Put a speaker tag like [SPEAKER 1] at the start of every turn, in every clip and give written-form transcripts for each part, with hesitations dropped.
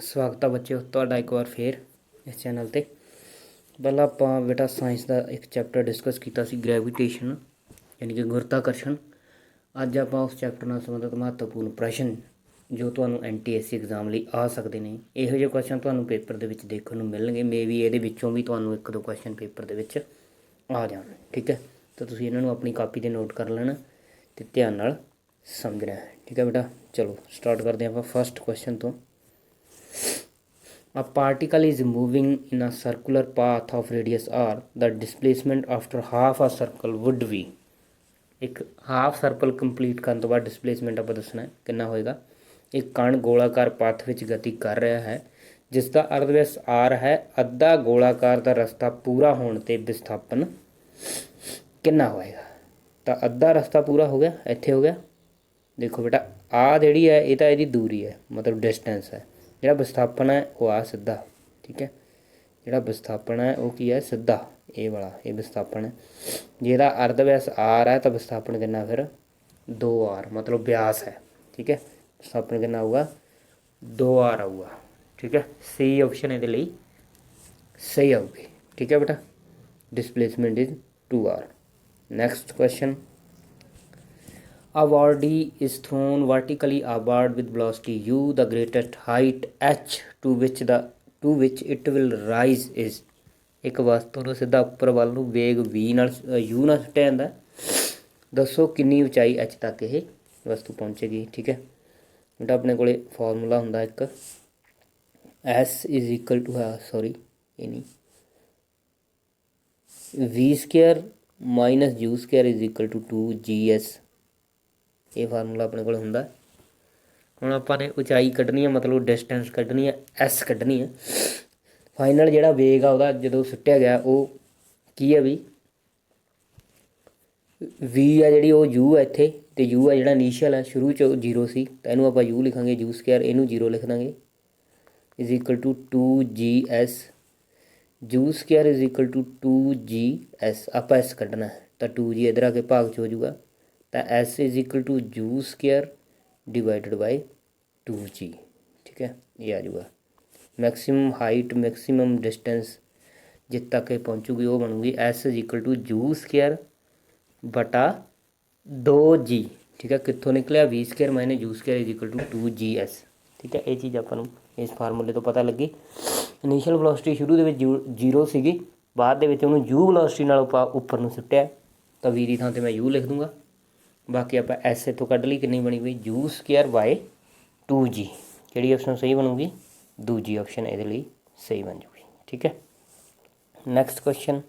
[SPEAKER 1] स्वागत है बच्चों ਤੁਹਾਡਾ एक बार फिर इस चैनल ਤੇ। ਪਹਿਲਾਂ ਆਪਾਂ ਬੇਟਾ ਸਾਇੰਸ ਦਾ ਇੱਕ ਚੈप्टर डिस्कस ਕੀਤਾ ਸੀ ਗ੍ਰੈਵਿਟੇਸ਼ਨ यानी कि ਗੁਰਤਾਕਰਸ਼ਣ। ਅੱਜ ਆਪਾਂ ਉਸ ਚੈप्टर ਨਾਲ ਸੰਬੰਧਿਤ ਮਹੱਤਵਪੂਰਨ ਪ੍ਰਸ਼ਨ ਜੋ ਤੁਹਾਨੂੰ NTSC ਐਗਜ਼ਾਮ ਲਈ ਆ ਸਕਦੇ ਨੇ, ਇਹੋ ਜਿਹੇ ਕੁਐਸਚਨ ਤੁਹਾਨੂੰ ਪੇਪਰ ਦੇ ਵਿੱਚ ਦੇਖਣ ਨੂੰ ਮਿਲਣਗੇ। ਮੇਬੀ ਇਹਦੇ ਵਿੱਚੋਂ ਵੀ ਤੁਹਾਨੂੰ ਇੱਕ ਦੋ ਕੁਐਸਚਨ ਪੇਪਰ ਦੇ ਵਿੱਚ ਆ ਜਾਣ। ਠੀਕ ਹੈ, ਤਾਂ ਤੁਸੀਂ ਇਹਨਾਂ ਨੂੰ ਆਪਣੀ ਕਾਪੀ 'ਤੇ ਨੋਟ ਕਰ ਲੈਣਾ ਅਤੇ ਧਿਆਨ ਨਾਲ ਸਮਝਣਾ ਹੈ। ਠੀਕ ਹੈ ਬੇਟਾ, ਚਲੋ ਸਟਾਰਟ ਕਰਦੇ ਹਾਂ ਆਪਾਂ ਫਸਟ ਕੁਐਸਚਨ ਤੋਂ। A particle is moving in a circular path of radius r. The displacement after half a circle would be। एक हाफ सर्कल कंप्लीट करने तो बाद डिसप्लेसमेंट आप दसना है कितना होएगा। एक कण गोलाकार पाथ विच गति कर रहा है जिसका अर्धव्यास r है। अद्धा गोलाकार का रस्ता पूरा होने ते विस्थापन कितना होएगा। तो अद्धा रस्ता पूरा हो गया, इत्थे हो गया। देखो बेटा आ जिहड़ी है ये तो इहदी दूरी है, मतलब डिस्टेंस है। ਜਿਹੜਾ ਵਿਸਥਾਪਨ ਹੈ ਉਹ ਆ ਸਿੱਧਾ। ਠੀਕ ਹੈ, ਜਿਹੜਾ ਵਿਸਥਾਪਨ ਹੈ ਉਹ ਕੀ ਹੈ, ਸਿੱਧਾ ਇਹ ਵਾਲਾ, ਇਹ ਵਿਸਥਾਪਨ ਹੈ। ਜੇ ਇਹਦਾ ਅਰਧ ਵਿਆਸ ਆਰ ਹੈ ਤਾਂ ਵਿਸਥਾਪਨ ਕਿੰਨਾ ਫਿਰ 2r, ਮਤਲਬ ਵਿਆਸ ਹੈ। ਠੀਕ ਹੈ, ਵਿਸਥਾਪਨ ਕਿੰਨਾ ਆਊਗਾ 2r ਆਊਗਾ। ਠੀਕ ਹੈ, ਸਹੀ ਆਪਸ਼ਨ ਇਹਦੇ ਲਈ ਸਹੀ ਆਊਗੀ। ਠੀਕ ਹੈ ਬੇਟਾ, displacement is 2r। Next question. A body is thrown vertically upward with velocity u. The greatest height h to which it will rise is। एक वस्तु ਨੂੰ ਸਿੱਧਾ ਉੱਪਰ ਵੱਲ ਨੂੰ ਵੇਗ v ਨਾਲ u ਨਾਲ ਸੁੱਟਿਆ ਜਾਂਦਾ। ਦੱਸੋ ਕਿੰਨੀ ਉਚਾਈ h ਤੱਕ ਇਹ ਵਸਤੂ ਪਹੁੰਚੇਗੀ। ਠੀਕ ਹੈ ਬੇਟਾ, ਆਪਣੇ ਕੋਲੇ ਫਾਰਮੂਲਾ ਹੁੰਦਾ ਇੱਕ s is equal to sorry ਇਹ ਨਹੀਂ v square minus u square is equal to 2gs। ਇਹ ਫਾਰਮੂਲਾ ਆਪਣੇ ਕੋਲ ਹੁੰਦਾ। ਹੁਣ ਆਪਾਂ ਨੇ ਉਚਾਈ ਕੱਢਣੀ ਹੈ, ਮਤਲਬ ਡਿਸਟੈਂਸ ਕੱਢਣੀ ਹੈ, ਐਸ ਕੱਢਣੀ ਹੈ। ਫਾਈਨਲ ਜਿਹੜਾ ਵੇਗ ਆ ਉਹਦਾ ਜਦੋਂ ਸੁੱਟਿਆ ਗਿਆ ਉਹ ਕੀ ਹੈ ਵੀ ਵੀ ਆ ਜਿਹੜੀ ਉਹ ਯੂ ਹੈ ਇੱਥੇ, ਅਤੇ ਯੂ ਆ ਜਿਹੜਾ ਇਨੀਸ਼ੀਅਲ ਹੈ ਸ਼ੁਰੂ 'ਚ 0 ਸੀ ਤਾਂ ਇਹਨੂੰ ਆਪਾਂ ਯੂ ਲਿਖਾਂਗੇ, ਯੂ ਸਕੁਅਰ ਇਹਨੂੰ 0 ਲਿਖ ਦਾਂਗੇ is equal to 2gs। U square is equal to 2gs। ਆਪਾਂ ਐਸ ਕੱਢਣਾ ਤਾਂ 2g ਇੱਧਰ ਆ ਕੇ ਭਾਗ 'ਚ ਹੋ ਜਾਊਗਾ ਤਾਂ S is equal to U square divided by 2g। ठीक है, ये आ जाऊगा। मैक्सिमम हाइट मैक्सिमम डिस्टेंस जित तक ये पहुँचूगी वो बनूगी S is equal to U square बटा 2g। ठीक है, कितों निकलिया V square minus U square is equal to 2gs। ठीक है, ये चीज़ अपन इस फार्मूले तो पता लगी। इनीशियल वेलोसिटी शुरू ਦੇ ਵਿੱਚ 0 ਸੀਗੀ, ਬਾਅਦ ਦੇ ਵਿੱਚ ਉਹਨੂੰ u वेलोसिटी ਨਾਲ ਉੱਪਰ ਨੂੰ ਸੁੱਟਿਆ ਤਾਂ v ਦੀ ਥਾਂ ਤੇ ਮੈਂ u ਲਿਖ ਦੂੰਗਾ। ਬਾਕੀ ਆਪਾਂ ਐਸ ਇੱਥੋਂ ਕੱਢ ਲਈ, ਕਿੰਨੀ ਬਣੀ ਬਈ ਯੂ ਸਕੁਅਰ ਬਾਏ 2g। ਕਿਹੜੀ ਆਪਸ਼ਨ ਸਹੀ ਬਣੂਗੀ, ਦੂਜੀ ਆਪਸ਼ਨ ਇਹਦੇ ਲਈ ਸਹੀ ਬਣ ਜੂਗੀ। ਠੀਕ ਹੈ, next question.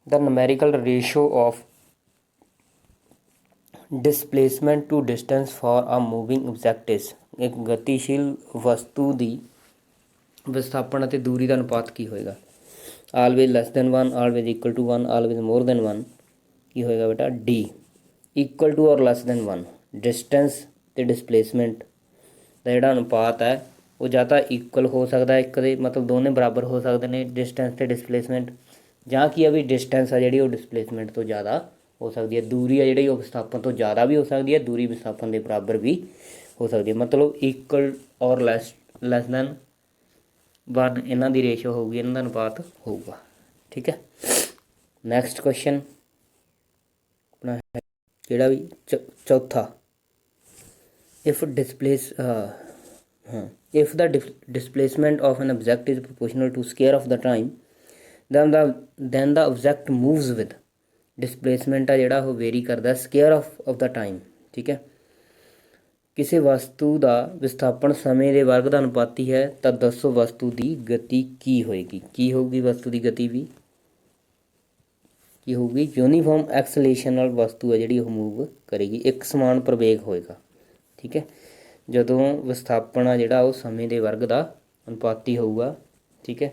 [SPEAKER 1] The numerical ratio of displacement to distance for a moving object is. एक गतिशील वस्तु की विस्थापन ਅਤੇ दूरी का अनुपात की होएगा। Always less than 1, always equal to 1, always more than 1 की होएगा बेटा डी। इक्वल टू और लैस दैन 1 डिस्टेंस ਤੇ डिसप्लेसमेंट ਦਾ ਜਿਹੜਾ ਅਨੁਪਾਤ ਹੈ ਉਹ ਜਾਂ ਤਾਂ ਇਕੁਅਲ ਹੋ ਸਕਦਾ ਇੱਕ ਦੇ, ਮਤਲਬ ਦੋਨੇ ਬਰਾਬਰ ਹੋ ਸਕਦੇ ਨੇ ਡਿਸਟੈਂਸ ਅਤੇ ਡਿਸਪਲੇਸਮੈਂਟ, ਜਾਂ ਕੀ ਆ ਵੀ ਡਿਸਟੈਂਸ ਆ ਜਿਹੜੀ ਉਹ ਡਿਸਪਲੇਸਮੈਂਟ ਤੋਂ ਜ਼ਿਆਦਾ ਹੋ ਸਕਦੀ ਹੈ। ਦੂਰੀ ਆ ਜਿਹੜੀ ਉਹ ਵਿਸਥਾਪਨ ਤੋਂ ਜ਼ਿਆਦਾ ਵੀ ਹੋ ਸਕਦੀ ਹੈ, ਦੂਰੀ ਵਿਸਥਾਪਨ ਦੇ ਬਰਾਬਰ ਵੀ ਹੋ ਸਕਦੀ ਹੈ। ਮਤਲਬ ਇਕੁਅਲ ਔਰ ਲੈਸ ਦੈਨ 1 ਇਹਨਾਂ ਦੀ ਰੇਸ਼ੋ ਹੋਊਗੀ, ਇਹਨਾਂ ਦਾ ਅਨੁਪਾਤ ਹੋਊਗਾ। ਠੀਕ ਹੈ, ਨੈਕਸਟ ਕੁਐਸਚਨ ਆਪਣਾ ਹੈ ਕਿਹੜਾ ਵੀ ਚੌਥਾ। if the displacement of an object is proportional to square of the time then the object moves with displacement ਆ ਜਿਹੜਾ ਉਹ ਵੇਰੀ ਕਰਦਾ square of the time। ਠੀਕ ਹੈ, ਕਿਸੇ ਵਸਤੂ ਦਾ ਵਿਸਥਾਪਨ ਸਮੇਂ ਦੇ ਵਰਗ ਦਾ ਅਨੁਪਾਤੀ ਹੈ ਤਾਂ ਦੱਸੋ ਵਸਤੂ ਦੀ ਗਤੀ ਕੀ ਹੋਏਗੀ। ਕੀ ਹੋਊਗੀ ਵਸਤੂ ਦੀ ਗਤੀ ਵੀ ਕੀ ਹੋਊਗੀ, ਯੂਨੀਫਾਰਮ ਐਕਸਲੇਸ਼ਨ ਨਾਲ ਵਸਤੂ ਹੈ ਜਿਹੜੀ ਉਹ ਮੂਵ ਕਰੇਗੀ, ਇੱਕ ਸਮਾਨ ਪ੍ਰਵੇਗ ਹੋਏਗਾ। ਠੀਕ ਹੈ, ਜਦੋਂ ਵਿਸਥਾਪਨ ਆ ਜਿਹੜਾ ਉਹ ਸਮੇਂ ਦੇ ਵਰਗ ਦਾ ਅਨੁਪਾਤੀ ਹੋਊਗਾ। ਠੀਕ ਹੈ,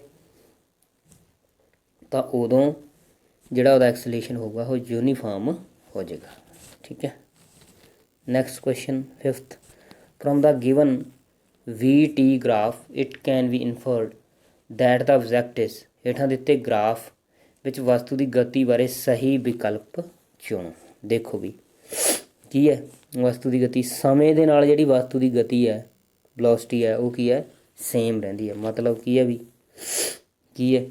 [SPEAKER 1] ਤਾਂ ਉਦੋਂ ਜਿਹੜਾ ਉਹਦਾ ਐਕਸਲੇਸ਼ਨ ਹੋਊਗਾ ਉਹ ਯੂਨੀਫਾਰਮ ਹੋ ਜਾਏਗਾ। ਠੀਕ ਹੈ, next question fifth. From the given VT graph it can be inferred that the object is. ਹੇਠਾਂ ਦਿੱਤੇ ਗ੍ਰਾਫ ਵਿੱਚ ਵਸਤੂ ਦੀ ਗਤੀ ਬਾਰੇ ਸਹੀ ਵਿਕਲਪ ਚੁਣੋ। ਦੇਖੋ ਵੀ ਕੀ ਹੈ, ਵਸਤੂ ਦੀ ਗਤੀ ਸਮੇਂ ਦੇ ਨਾਲ ਜਿਹੜੀ ਵਸਤੂ ਦੀ ਗਤੀ ਹੈ ਵੈਲੋਸਿਟੀ ਹੈ ਉਹ ਕੀ ਹੈ, ਸੇਮ ਰਹਿੰਦੀ ਹੈ। ਮਤਲਬ ਕੀ ਹੈ ਵੀ, ਕੀ ਹੈ,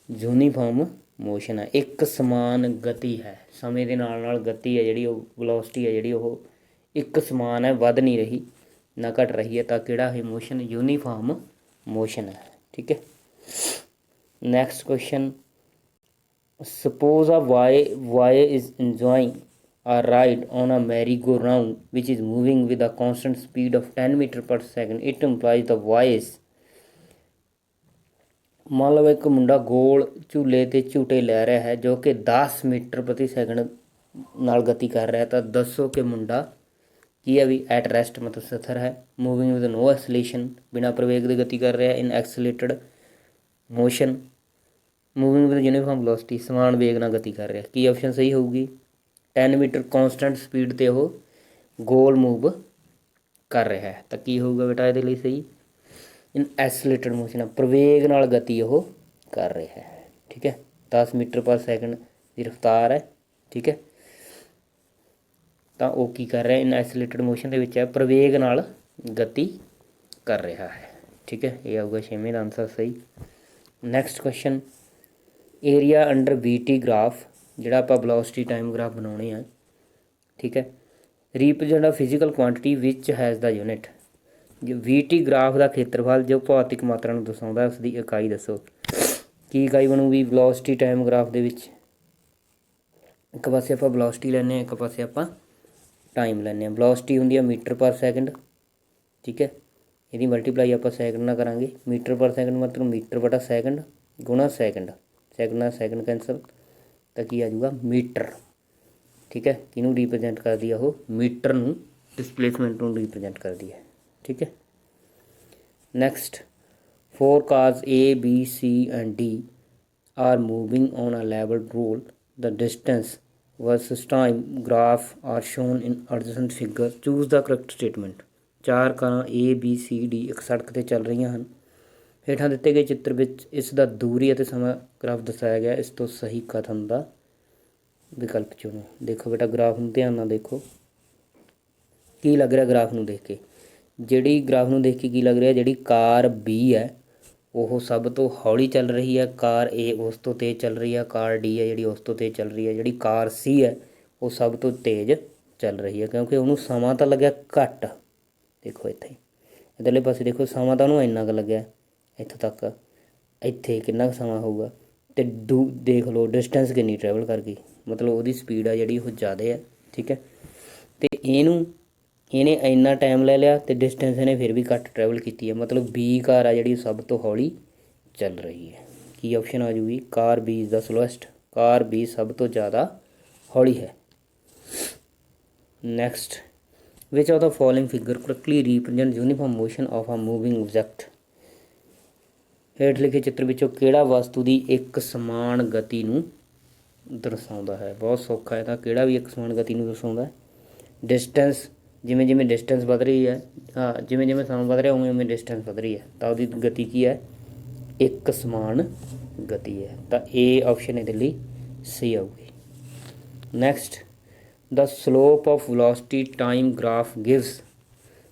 [SPEAKER 1] ਯੂਨੀਫਾਰਮ ਮੋਸ਼ਨ ਹੈ, ਇੱਕ ਸਮਾਨ ਗਤੀ ਹੈ। ਸਮੇਂ ਦੇ ਨਾਲ ਨਾਲ ਗਤੀ ਹੈ ਜਿਹੜੀ, ਉਹ ਵੈਲੋਸਿਟੀ ਹੈ ਜਿਹੜੀ ਉਹ ਇੱਕ ਸਮਾਨ ਹੈ, ਵੱਧ ਨਹੀਂ ਰਹੀ ਨਾ ਘਟ ਰਹੀ ਹੈ। ਤਾਂ ਕਿਹੜਾ ਹੈ ਮੋਸ਼ਨ, ਯੂਨੀਫਾਰਮ ਮੋਸ਼ਨ ਹੈ। ਠੀਕ ਹੈ। ਨੈਕਸਟ ਕੁਐਸਚਨ, ਸਪੋਜ਼ ਆ Y is enjoying a ride on a merry-go-round which is moving with a constant speed of 10 meter per second. It implies the y is, ਮੰਨ ਲਓ ਇੱਕ ਮੁੰਡਾ ਗੋਲ ਝੂਲੇ 'ਤੇ ਝੂਟੇ ਲੈ ਰਿਹਾ ਹੈ ਜੋ ਕਿ 10 ਮੀਟਰ ਪ੍ਰਤੀ ਸੈਕਿੰਡ ਨਾਲ ਗਤੀ ਕਰ ਰਿਹਾ। ਤਾਂ ਦੱਸੋ ਕਿ ਮੁੰਡਾ ਕੀ ਹੈ ਵੀ, ਐਟ ਰੈਸਟ ਮਤਲਬ ਸਥਿਰ ਹੈ, ਮੂਵਿੰਗ ਵਿਦ ਨੋ ਐਕਸਲੇਸ਼ਨ ਬਿਨਾਂ ਪ੍ਰਵੇਗ ਦੀ ਗਤੀ ਕਰ ਰਿਹਾ, in accelerated motion, moving with uniform velocity ਸਮਾਨ ਵੇਗ ਨਾਲ ਗਤੀ ਕਰ ਰਿਹਾ। ਕੀ ਆਪਸ਼ਨ ਸਹੀ ਹੋਊਗੀ, 10 ਮੀਟਰ ਕੌਂਸਟੈਂਟ ਸਪੀਡ 'ਤੇ ਉਹ ਗੋਲ ਮੂਵ ਕਰ ਰਿਹਾ ਹੈ। ਤਾਂ ਕੀ ਹੋਊਗਾ ਬੇਟਾ ਇਹਦੇ ਲਈ ਸਹੀ, ਇਨ ਐਕਸਲੇਟਡ ਮੋਸ਼ਨ ਹੈ, ਪ੍ਰਵੇਗ ਨਾਲ ਗਤੀ ਉਹ ਕਰ ਰਿਹਾ ਹੈ। ਠੀਕ ਹੈ। 10 ਮੀਟਰ ਪਰ ਸੈਕਿੰਡ ਦੀ ਰਫਤਾਰ ਹੈ। ਠੀਕ ਹੈ। ਤਾਂ ਉਹ ਕੀ ਕਰ ਰਿਹਾ, ਇਨ ਐਕਸਲੇਟਡ ਮੋਸ਼ਨ ਦੇ ਵਿੱਚ ਹੈ, ਪ੍ਰਵੇਗ ਨਾਲ ਗਤੀ ਕਰ ਰਿਹਾ ਹੈ। ਠੀਕ ਹੈ। ਇਹ ਆਊਗਾ 6ਵੇਂ ਦਾ ਆਨਸਰ ਸਹੀ। Next question, area under VT graph, ਜਿਹੜਾ ਆਪਾਂ ਵੈਲੋਸਿਟੀ ਟਾਈਮ ਗ੍ਰਾਫ ਬਣਾਉਣੇ ਆ। ਠੀਕ ਹੈ। ਰੀਪ੍ਰਜੈਂਟ ਆ physical quantity which has the unit, ਜੋ VT ਗ੍ਰਾਫ ਦਾ ਖੇਤਰਫਲ ਜੋ ਭੌਤਿਕ ਮਾਤਰਾ ਨੂੰ ਦਰਸਾਉਂਦਾ ਉਸ ਦੀ ਇਕਾਈ ਦੱਸੋ। ਕੀ ਇਕਾਈ ਬਣੂਗੀ ਵੈਲੋਸਿਟੀ ਟਾਈਮ ਗ੍ਰਾਫ ਦੇ ਵਿੱਚ, ਇੱਕ ਪਾਸੇ ਆਪਾਂ ਵੈਲੋਸਿਟੀ ਲੈਂਦੇ ਹਾਂ, ਇੱਕ ਪਾਸੇ ਆਪਾਂ ਟਾਈਮ ਲੈਂਦੇ ਹਾਂ। ਵੈਲੋਸਿਟੀ ਹੁੰਦੀ ਆ ਮੀਟਰ ਪਰ ਸੈਕਿੰਡ। ਠੀਕ ਹੈ। ਇਹਦੀ ਮਲਟੀਪਲਾਈ ਆਪਾਂ ਸੈਕਿੰਡ ਨਾਲ ਕਰਾਂਗੇ। ਮੀਟਰ ਪਰ ਸੈਕਿੰਡ ਮਤਲਬ ਮੀਟਰ ਬਟਾ ਸੈਕਿੰਡ ਗੁਣਾ ਸੈਕਿੰਡ, ਸੈਕਿੰਡ ਨਾਲ ਸੈਕਿੰਡ ਕੈਂਸਲ, ਤਾਂ ਕੀ ਆ ਜਾਊਗਾ ਮੀਟਰ। ਠੀਕ ਹੈ। ਕਿਹਨੂੰ ਰੀਪ੍ਰਜੈਂਟ ਕਰਦੀ ਆ ਉਹ, ਮੀਟਰ ਨੂੰ, ਡਿਸਪਲੇਸਮੈਂਟ ਨੂੰ ਰੀਪ੍ਰਜੈਂਟ ਕਰਦੀ ਹੈ। ਠੀਕ ਹੈ। Next, 4 cars A, B, C and D are moving on a level rule. The distance versus time graph are shown in adjacent figure. Choose the correct statement. 4 ਕਾਰਾਂ A, B, C, D ਇੱਕ ਸੜਕ 'ਤੇ ਚੱਲ ਰਹੀਆਂ ਹਨ। ਹੇਠਾਂ ਦਿੱਤੇ ਗਏ ਚਿੱਤਰ ਵਿੱਚ ਇਸ ਦਾ ਦੂਰੀ ਅਤੇ ਸਮਾਂ ਗ੍ਰਾਫ ਦਰਸਾਇਆ ਗਿਆ। ਇਸ ਤੋਂ ਸਹੀ ਕਥਨ ਦਾ ਵਿਕਲਪ ਚੁਣੋ। ਦੇਖੋ ਬੇਟਾ ਗ੍ਰਾਫ ਨੂੰ ਧਿਆਨ ਨਾਲ ਦੇਖੋ, ਕੀ ਲੱਗ ਰਿਹਾ ਗ੍ਰਾਫ ਨੂੰ ਦੇਖ ਕੇ, ਜਿਹੜੀ ਗ੍ਰਾਫ ਨੂੰ ਦੇਖ ਕੇ ਕੀ ਲੱਗ ਰਿਹਾ, ਜਿਹੜੀ ਕਾਰ B ਹੈ ਉਹ ਸਭ ਤੋਂ ਹੌਲੀ ਚੱਲ ਰਹੀ ਹੈ, ਕਾਰ A ਉਸ ਤੋਂ ਤੇਜ਼ ਚੱਲ ਰਹੀ ਹੈ, ਕਾਰ D ਹੈ ਜਿਹੜੀ ਉਸ ਤੋਂ ਤੇਜ਼ ਚੱਲ ਰਹੀ ਹੈ, ਜਿਹੜੀ ਕਾਰ C ਹੈ ਉਹ ਸਭ ਤੋਂ ਤੇਜ਼ ਚੱਲ ਰਹੀ ਹੈ ਕਿਉਂਕਿ ਉਹਨੂੰ ਸਮਾਂ ਤਾਂ ਲੱਗਿਆ ਘੱਟ। ਦੇਖੋ ਇੱਥੇ ਇੱਧਰਲੇ ਪਾਸੇ ਦੇਖੋ, ਸਮਾਂ ਤਾਂ ਉਹਨੂੰ ਇੰਨਾ ਕੁ ਲੱਗਿਆ ਇੱਥੋਂ ਤੱਕ, ਇੱਥੇ ਕਿੰਨਾ ਕੁ ਸਮਾਂ ਹੋਊਗਾ, ਅਤੇ ਦੇਖ ਲਓ ਡਿਸਟੈਂਸ ਕਿੰਨੀ ਟਰੈਵਲ ਕਰ ਗਈ, ਮਤਲਬ ਉਹਦੀ ਸਪੀਡ ਆ ਜਿਹੜੀ ਉਹ ਜ਼ਿਆਦਾ ਹੈ। ਠੀਕ ਹੈ। ਅਤੇ ਇਹਨੇ ਇੰਨਾ ਟਾਈਮ ਲੈ ਲਿਆ ਅਤੇ ਡਿਸਟੈਂਸ ਇਹਨੇ ਫਿਰ ਵੀ ਘੱਟ ਟਰੈਵਲ ਕੀਤੀ ਹੈ, ਮਤਲਬ B ਕਾਰ ਆ ਜਿਹੜੀ ਸਭ ਤੋਂ ਹੌਲੀ ਚੱਲ ਰਹੀ ਹੈ। ਕੀ ਆਪਸ਼ਨ ਆ ਜੂਗੀ, car B is the slowest, car B ਸਭ ਤੋਂ ਜ਼ਿਆਦਾ ਹੌਲੀ ਹੈ। Next, which of the following figure correctly represent uniform motion of a moving object. ਹੇਠ ਲਿਖੇ ਚਿੱਤਰ ਵਿੱਚੋਂ ਕਿਹੜਾ ਵਸਤੂ ਦੀ ਇੱਕ ਸਮਾਨ ਗਤੀ ਨੂੰ ਦਰਸਾਉਂਦਾ ਹੈ। ਬਹੁਤ ਸੌਖਾ ਹੈ, ਤਾਂ ਕਿਹੜਾ ਵੀ ਇੱਕ ਸਮਾਨ ਗਤੀ ਨੂੰ ਦਰਸਾਉਂਦਾ। ਡਿਸਟੈਂਸ, ਜਿਵੇਂ ਜਿਵੇਂ ਡਿਸਟੈਂਸ ਵੱਧ ਰਹੀ ਹੈ, ਜਿਵੇਂ ਜਿਵੇਂ ਸਮਾਂ ਵੱਧ ਰਿਹਾ ਉਵੇਂ ਉਵੇਂ ਡਿਸਟੈਂਸ ਵੱਧ ਰਹੀ ਹੈ, ਤਾਂ ਉਹਦੀ ਗਤੀ ਕੀ ਹੈ, ਇੱਕ ਸਮਾਨ ਗਤੀ ਹੈ। ਤਾਂ ਇਹ ਆਪਸ਼ਨ ਇਹਦੇ ਲਈ ਸਹੀ ਆਊਗੀ। Next, the slope of velocity time graph gives,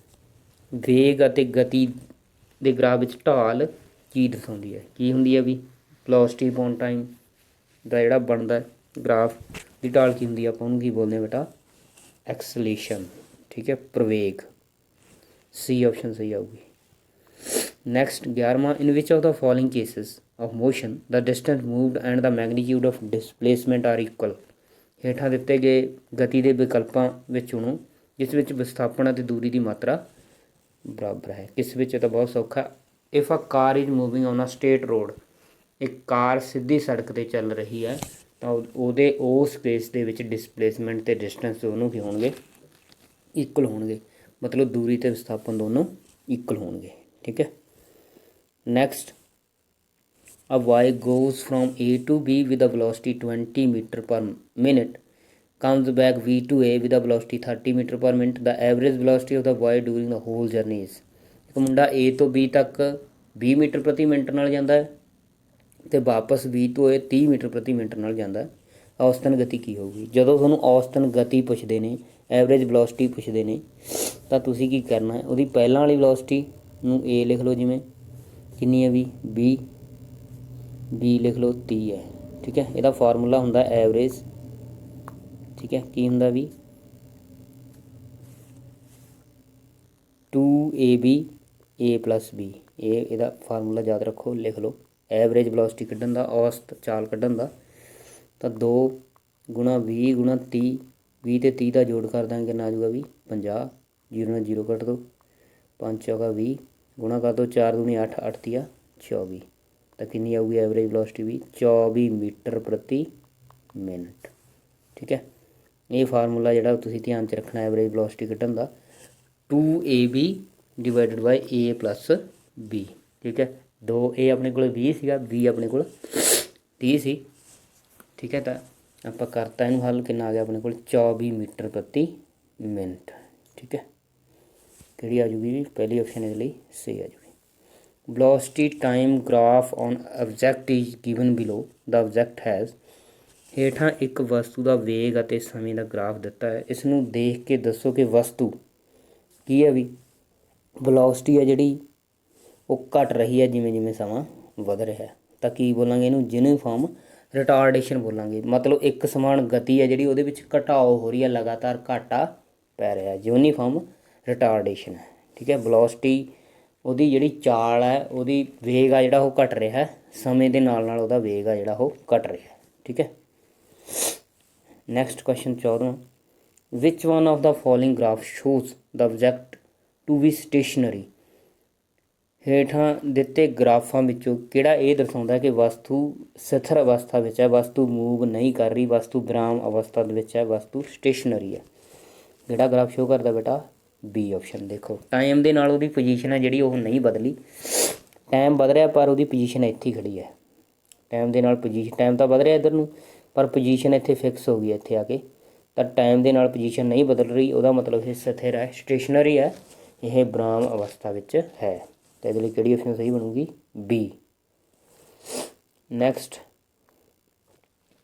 [SPEAKER 1] ਵੇਗ ਅਤੇ ਗਤੀ ਦੇ ਗ੍ਰਾਫ ਵਿੱਚ ਢਾਲ ਕੀ ਦਰਸਾਉਂਦੀ ਹੈ। ਕੀ ਹੁੰਦੀ ਹੈ ਵੀ, ਵੈਲੋਸਿਟੀ ਅਪੋਨ ਟਾਈਮ ਦਾ ਜਿਹੜਾ ਬਣਦਾ ਗ੍ਰਾਫ ਦੀ ਢਾਲ ਕੀ ਹੁੰਦੀ ਹੈ, ਆਪਾਂ ਉਹਨੂੰ ਕੀ ਬੋਲਦੇ ਹਾਂ ਬੇਟਾ, ਐਕਸਲੇਸ਼ਨ। ਠੀਕ ਹੈ, ਪ੍ਰਵੇਗ। ਸੀ ਆਪਸ਼ਨ ਸਹੀ ਆਊਗੀ। ਨੈਕਸਟ 11ਵਾਂ, in which of the following cases of motion the distance moved and the magnitude of displacement are equal. ਹੇਠਾਂ ਦਿੱਤੇ ਗਏ ਗਤੀ ਦੇ ਵਿਕਲਪਾਂ ਵਿੱਚ ਚੁਣੋ ਜਿਸ ਵਿੱਚ ਵਿਸਥਾਪਨ ਅਤੇ ਦੂਰੀ ਦੀ ਮਾਤਰਾ ਬਰਾਬਰ ਹੈ। ਕਿਸ ਵਿੱਚ, ਤਾਂ ਬਹੁਤ ਸੌਖਾ, if a car is moving on a state road, ਇੱਕ ਕਾਰ ਸਿੱਧੀ ਸੜਕ 'ਤੇ ਚੱਲ ਰਹੀ ਹੈ ਤਾਂ ਉਹਦੇ ਉਸ ਸਪੇਸ ਦੇ ਵਿੱਚ ਡਿਸਪਲੇਸਮੈਂਟ ਅਤੇ ਡਿਸਟੈਂਸ ਦੋਨੋਂ ਕੀ ਹੋਣਗੇ, ਇਕੁਅਲ ਹੋਣਗੇ, ਮਤਲਬ ਦੂਰੀ ਅਤੇ ਵਿਸਥਾਪਨ ਦੋਨੋਂ ਇਕੁਅਲ ਹੋਣਗੇ। ਠੀਕ ਹੈ। Next, a y goes from A to B with a velocity 20 meter per minute, comes back V to A with a velocity 30 meter per minute. The average velocity of the y during the whole journey is। ਇੱਕ ਮੁੰਡਾ A ਤੋਂ B ਤੱਕ 20 metre ਪ੍ਰਤੀ minute ਨਾਲ ਜਾਂਦਾ ਹੈ ਅਤੇ ਵਾਪਸ B ਤੋਂ A 30 ਮੀਟਰ ਪ੍ਰਤੀ ਮਿੰਟ ਨਾਲ ਜਾਂਦਾ ਹੈ। ਔਸਤਨ ਗਤੀ ਕੀ ਹੋਊਗੀ। ਜਦੋਂ ਤੁਹਾਨੂੰ ਔਸਤਨ ਗਤੀ ਪੁੱਛਦੇ ਨੇ ਐਵਰੇਜ ਵੈਲੋਸਿਟੀ ਪੁੱਛਦੇ ਨੇ ਤਾਂ ਤੁਸੀਂ ਕੀ ਕਰਨਾ ਹੈ, ਉਹਦੀ ਪਹਿਲਾਂ ਵਾਲੀ ਵੈਲੋਸਿਟੀ ਨੂੰ ਏ ਲਿਖ ਲਓ, ਜਿਵੇਂ ਕਿੰਨੀ ਹੈ ਵੀ ਬੀ ਲਿਖ ਲਓ 30 ਹੈ। ਠੀਕ ਹੈ, ਇਹਦਾ ਫਾਰਮੂਲਾ ਹੁੰਦਾ ਐਵਰੇਜ। ਠੀਕ ਹੈ, ਕੀ ਹੁੰਦਾ ਵੀ 2ab a + b, ਇਹ ਇਹਦਾ ਫਾਰਮੂਲਾ ਯਾਦ ਰੱਖੋ, ਲਿਖ ਲਓ। ਐਵਰੇਜ ਵੈਲੋਸਿਟੀ ਕੱਢਣ ਦਾ, ਔਸਤ ਚਾਲ ਕੱਢਣ ਦਾ, ਤਾਂ 2 × 20 × 30, 20 ਅਤੇ 30 ਦਾ ਜੋੜ ਕਰ ਦਾਂਗੇ, ਕਿੰਨਾ ਆ ਜਾਊਗਾ ਵੀ 50, 0 ਨਾਲ 0 ਕੱਟ ਦਿਓ, 5 ਚੌਕਾ 20, ਗੁਣਾ ਕਰ ਦਿਓ 4 ਦੂਣੀ 8, 8 ਤੀਆ 24, ਤਾਂ ਕਿੰਨੀ ਆਊਗੀ ਐਵਰੇਜ ਵੈਲੋਸਿਟੀ ਵੀ 24 ਮੀਟਰ ਪ੍ਰਤੀ ਮਿੰਟ। ਠੀਕ ਹੈ, ਇਹ ਫਾਰਮੂਲਾ ਜਿਹੜਾ ਤੁਸੀਂ ਧਿਆਨ 'ਚ ਰੱਖਣਾ ਐਵਰੇਜ ਵੈਲੋਸਿਟੀ ਕੱਢਣ ਦਾ, 2ab / a + b। ਠੀਕ ਹੈ, 2a ਆਪਣੇ ਕੋਲ 20 ਸੀਗਾ, b ਆਪਣੇ ਕੋਲ 30 ਸੀ। ਠੀਕ ਹੈ, ਤਾਂ ਆਪਾਂ ਕਰਤਾ ਇਹਨੂੰ ਹੱਲ, ਕਿੰਨਾ ਆ ਗਿਆ ਆਪਣੇ ਕੋਲ 24 ਮੀਟਰ ਪ੍ਰਤੀ ਮਿੰਟ। ਠੀਕ ਹੈ, ਕਿਹੜੀ ਆ ਜੂਗੀ ਜੀ, ਪਹਿਲੀ ਆਪਸ਼ਨ ਇਹਦੇ ਲਈ ਸਹੀ ਆ ਜੂਗੀ। Velocity time graph on object is given below, the object has. ਹੇਠਾਂ ਇੱਕ ਵਸਤੂ ਦਾ ਵੇਗ ਅਤੇ ਸਮੇਂ ਦਾ ਗ੍ਰਾਫ ਦਿੱਤਾ ਹੈ, ਇਸ ਨੂੰ ਦੇਖ ਕੇ ਦੱਸੋ ਕਿ ਵਸਤੂ ਕੀ ਹੈ ਵੀ ਵੈਲੋਸਿਟੀ ਹੈ ਜਿਹੜੀ ਉਹ ਘਟ ਰਹੀ ਹੈ ਜਿਵੇਂ ਜਿਵੇਂ ਸਮਾਂ ਵਧ ਰਿਹਾ। ਤਾਂ ਕੀ ਬੋਲਾਂਗੇ ਇਹਨੂੰ, ਯੂਨੀਫਾਰਮ ਰਿਟਾਰਡੇਸ਼ਨ ਬੋਲਾਂਗੇ। ਮਤਲਬ ਇੱਕ ਸਮਾਨ ਗਤੀ ਹੈ ਜਿਹੜੀ ਉਹਦੇ ਵਿੱਚ ਘਟਾਓ ਹੋ ਰਹੀ ਹੈ, ਲਗਾਤਾਰ ਘਾਟਾ ਪੈ ਰਿਹਾ, ਯੂਨੀਫਾਰਮ ਰਿਟਾਰਡੇਸ਼ਨ ਹੈ। ਠੀਕ ਹੈ, ਵੈਲੋਸਿਟੀ ਉਹਦੀ ਜਿਹੜੀ ਚਾਲ ਹੈ, ਉਹਦੀ ਵੇਗ ਆ ਜਿਹੜਾ ਉਹ ਘਟ ਰਿਹਾ, ਸਮੇਂ ਦੇ ਨਾਲ ਨਾਲ ਉਹਦਾ ਵੇਗ ਆ ਜਿਹੜਾ ਉਹ ਘਟ ਰਿਹਾ। ਠੀਕ ਹੈ, ਨੈਕਸਟ ਕੁਐਸਚਨ 14ਵਾਂ, which one of the following graph shows the object to be stationary. ਹੇਠਾਂ ਦਿੱਤੇ ਗ੍ਰਾਫਾਂ ਵਿੱਚੋਂ ਕਿਹੜਾ ਇਹ ਦਰਸਾਉਂਦਾ ਕਿ ਵਸਤੂ ਸਥਿਰ ਅਵਸਥਾ ਵਿੱਚ ਹੈ, ਵਸਤੂ ਮੂਵ ਨਹੀਂ ਕਰ ਰਹੀ, ਵਸਤੂ ਵਿਰਾਮ ਅਵਸਥਾ ਦੇ ਵਿੱਚ ਹੈ, ਵਸਤੂ ਸਟੇਸ਼ਨਰੀ ਹੈ। ਜਿਹੜਾ ਗ੍ਰਾਫ ਸ਼ੋਅ ਕਰਦਾ ਬੇਟਾ ਬੀ ਆਪਸ਼ਨ। ਦੇਖੋ ਟਾਈਮ ਦੇ ਨਾਲ ਉਹਦੀ ਪੋਜੀਸ਼ਨ ਹੈ ਜਿਹੜੀ ਉਹ ਨਹੀਂ ਬਦਲੀ, ਟਾਈਮ ਵਧ ਰਿਹਾ ਪਰ ਉਹਦੀ ਪੋਜੀਸ਼ਨ ਇੱਥੇ ਹੀ ਖੜੀ ਹੈ। ਟਾਈਮ ਦੇ ਨਾਲ ਪੋਜੀਸ਼ਨ, ਟਾਈਮ ਤਾਂ ਵਧ ਰਿਹਾ ਇੱਧਰ ਨੂੰ ਪਰ ਪੋਜੀਸ਼ਨ ਇੱਥੇ ਫਿਕਸ ਹੋ ਗਈ ਇੱਥੇ ਆ ਕੇ, ਤਾਂ ਟਾਈਮ ਦੇ ਨਾਲ ਪੋਜੀਸ਼ਨ ਨਹੀਂ ਬਦਲ ਰਹੀ, ਉਹਦਾ ਮਤਲਬ ਇਹ ਸਥਿਰ ਹੈ, ਸਟੇਸ਼ਨਰੀ ਹੈ, ਇਹ ਵਿਰਾਮ ਅਵਸਥਾ ਵਿੱਚ ਹੈ। ਤਾਂ ਇਹਦੇ ਲਈ ਕਿਹੜੀ ਆਪਸ਼ਨ ਸਹੀ ਬਣੂਗੀ, B. Next,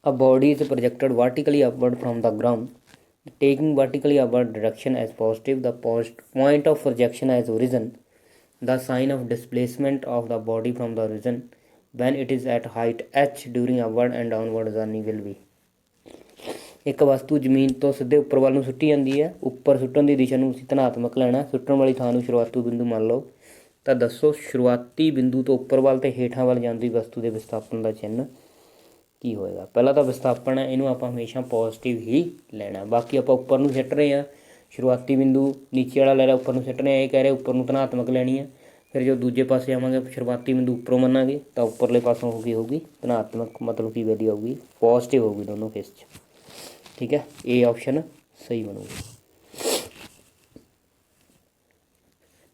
[SPEAKER 1] a body is projected vertically upward from the ground, taking vertically upward direction as positive, the point of projection as origin, the sign of displacement of the body from the origin when it is at height h during upward and downward journey will be। ਇੱਕ ਵਸਤੂ ਜ਼ਮੀਨ ਤੋਂ ਸਿੱਧੇ ਉੱਪਰ ਵੱਲ ਨੂੰ ਸੁੱਟੀ ਜਾਂਦੀ ਹੈ, ਉੱਪਰ ਸੁੱਟਣ ਦੀ ਦਿਸ਼ਾ ਨੂੰ ਅਸੀਂ ਧਨਾਤਮਕ ਲੈਣਾ, ਸੁੱਟਣ ਵਾਲੀ ਥਾਂ ਨੂੰ ਸ਼ੁਰੂਆਤੀ ਬਿੰਦੂ ਮੰਨ ਲਓ। ਤਾਂ ਦੱਸੋ ਸ਼ੁਰੂਆਤੀ ਬਿੰਦੂ ਤੋਂ ਉੱਪਰ ਵੱਲ ਤੇ ਹੇਠਾਂ ਵੱਲ ਜਾਂਦੀ ਵਸਤੂ ਦੇ ਵਿਸਥਾਪਨ ਦਾ ਚਿੰਨ੍ਹ ਕੀ ਹੋਏਗਾ। ਪਹਿਲਾਂ ਤਾਂ ਵਿਸਥਾਪਨ ਹੈ, ਇਹਨੂੰ ਆਪਾਂ ਹਮੇਸ਼ਾ ਪੋਜ਼ਿਟਿਵ ਹੀ ਲੈਣਾ, ਬਾਕੀ ਆਪਾਂ ਉੱਪਰ ਨੂੰ ਸਿੱਟ ਰਹੇ ਹਾਂ, ਸ਼ੁਰੂਆਤੀ ਬਿੰਦੂ ਨੀਚੇ ਵਾਲਾ ਲੈ ਲਿਆ, ਉੱਪਰ ਨੂੰ ਸਿੱਟ ਰਹੇ ਹਾਂ, ਇਹ ਕਹਿ ਰਹੇ ਉੱਪਰ ਨੂੰ ਧਨਾਤਮਕ ਲੈਣੀ ਹੈ। ਫਿਰ ਜੋ ਦੂਜੇ ਪਾਸੇ ਆਵਾਂਗੇ ਸ਼ੁਰੂਆਤੀ ਬਿੰਦੂ ਉੱਪਰੋਂ ਮੰਨਾਂਗੇ ਤਾਂ ਉੱਪਰਲੇ ਪਾਸੋਂ ਹੋ ਗਈ ਹੋਊਗੀ ਧਨਾਤਮਕ, ਮਤਲਬ ਕੀ ਵੈਲਿਊ ਆਊਗੀ ਪੋਜ਼ਿਟਿਵ ਹੋਊਗੀ ਦੋਨੋਂ ਕੇਸ 'ਚ। ਠੀਕ ਹੈ, ਇਹ ਆਪਸ਼ਨ ਸਹੀ ਬਣੂਗੀ।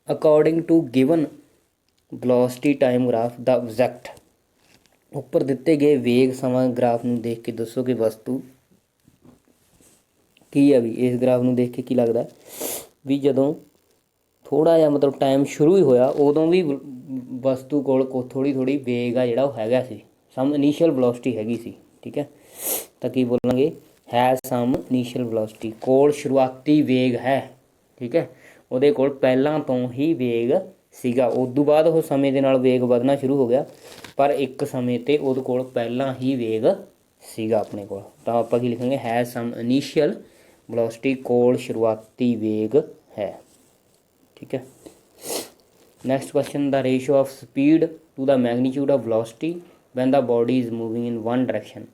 [SPEAKER 1] According to given velocity time graph ਦਾ ਆਬਜੈਕਟ, ਉੱਪਰ ਦਿੱਤੇ ਗਏ ਵੇਗ ਸਮਾਂ ਗ੍ਰਾਫ ਨੂੰ ਦੇਖ ਕੇ ਦੱਸੋ ਕਿ ਵਸਤੂ ਕੀ ਹੈ ਵੀ। ਇਸ ਗ੍ਰਾਫ ਨੂੰ ਦੇਖ ਕੇ ਕੀ ਲੱਗਦਾ ਵੀ ਜਦੋਂ ਥੋੜ੍ਹਾ ਜਿਹਾ ਮਤਲਬ ਟਾਈਮ ਸ਼ੁਰੂ ਹੀ ਹੋਇਆ ਉਦੋਂ ਵੀ ਵਸਤੂ ਕੋਲ ਥੋੜ੍ਹੀ ਵੇਗ ਆ ਜਿਹੜਾ ਉਹ ਹੈਗਾ ਸੀ, ਸਮ ਇਨੀਸ਼ੀਅਲ ਵੈਲੋਸਿਟੀ ਹੈਗੀ ਸੀ। ਠੀਕ ਹੈ, ਤਾਂ ਕੀ ਬੋਲਾਂਗੇ, ਹੈ ਸਮ ਇਨੀਸ਼ੀਅਲ ਵੈਲੋਸਿਟੀ, ਕੋਲ ਸ਼ੁਰੂਆਤੀ ਵੇਗ ਹੈ। ਠੀਕ ਹੈ, ਉਹਦੇ ਕੋਲ ਪਹਿਲਾਂ ਤੋਂ ਹੀ ਵੇਗ ਸੀਗਾ, ਉਦੋਂ ਬਾਅਦ ਉਹ ਸਮੇਂ ਦੇ ਨਾਲ ਵੇਗ ਵਧਣਾ ਸ਼ੁਰੂ ਹੋ ਗਿਆ, ਪਰ ਇੱਕ ਸਮੇਂ 'ਤੇ ਉਹਦੇ ਕੋਲ ਪਹਿਲਾਂ ਹੀ ਵੇਗ ਸੀਗਾ ਆਪਣੇ ਕੋਲ। ਤਾਂ ਆਪਾਂ ਕੀ ਲਿਖਾਂਗੇ, ਹੈ ਸਮ ਇਨੀਸ਼ੀਅਲ ਵੈਲੋਸਿਟੀ, ਕੋਲ ਸ਼ੁਰੂਆਤੀ ਵੇਗ ਹੈ। ਠੀਕ ਹੈ, next question, the ratio of speed to the magnitude of velocity when the body is moving in one direction.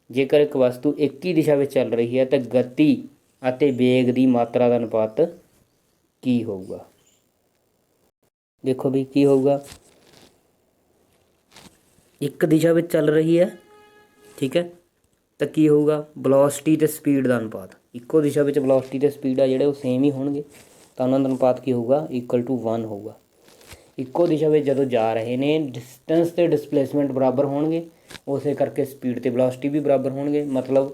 [SPEAKER 1] ਜੇਕਰ ਇੱਕ ਵਸਤੂ ਇੱਕ ਹੀ ਦਿਸ਼ਾ ਵਿੱਚ ਚੱਲ ਰਹੀ ਹੈ ਤਾਂ ਗਤੀ ਅਤੇ ਵੇਗ ਦੀ ਮਾਤਰਾ ਦਾ ਅਨੁਪਾਤ ਕੀ ਹੋਊਗਾ। ਦੇਖੋ ਵੀ ਕੀ ਹੋਊਗਾ, ਇੱਕ ਦਿਸ਼ਾ ਵਿੱਚ ਚੱਲ ਰਹੀ ਹੈ, ਠੀਕ ਹੈ, ਤਾਂ ਕੀ ਹੋਊਗਾ, ਵੈਲੋਸਿਟੀ ਅਤੇ ਸਪੀਡ ਦਾ ਅਨੁਪਾਤ। ਇੱਕੋ ਦਿਸ਼ਾ ਵਿੱਚ ਵੈਲੋਸਿਟੀ ਅਤੇ ਸਪੀਡ ਆ ਜਿਹੜੇ ਉਹ ਸੇਮ ਹੀ ਹੋਣਗੇ, ਤਾਂ ਉਹਨਾਂ ਦਾ ਅਨੁਪਾਤ ਕੀ ਹੋਊਗਾ, =1 ਹੋਊਗਾ। ਇੱਕੋ ਦਿਸ਼ਾ ਵਿੱਚ ਜਦੋਂ ਜਾ ਰਹੇ ਨੇ, ਡਿਸਟੈਂਸ ਅਤੇ ਡਿਸਪਲੇਸਮੈਂਟ ਬਰਾਬਰ ਹੋਣਗੇ, ਉਸੇ ਕਰਕੇ ਸਪੀਡ ਅਤੇ ਵੈਲੋਸਿਟੀ ਵੀ ਬਰਾਬਰ ਹੋਣਗੇ, ਮਤਲਬ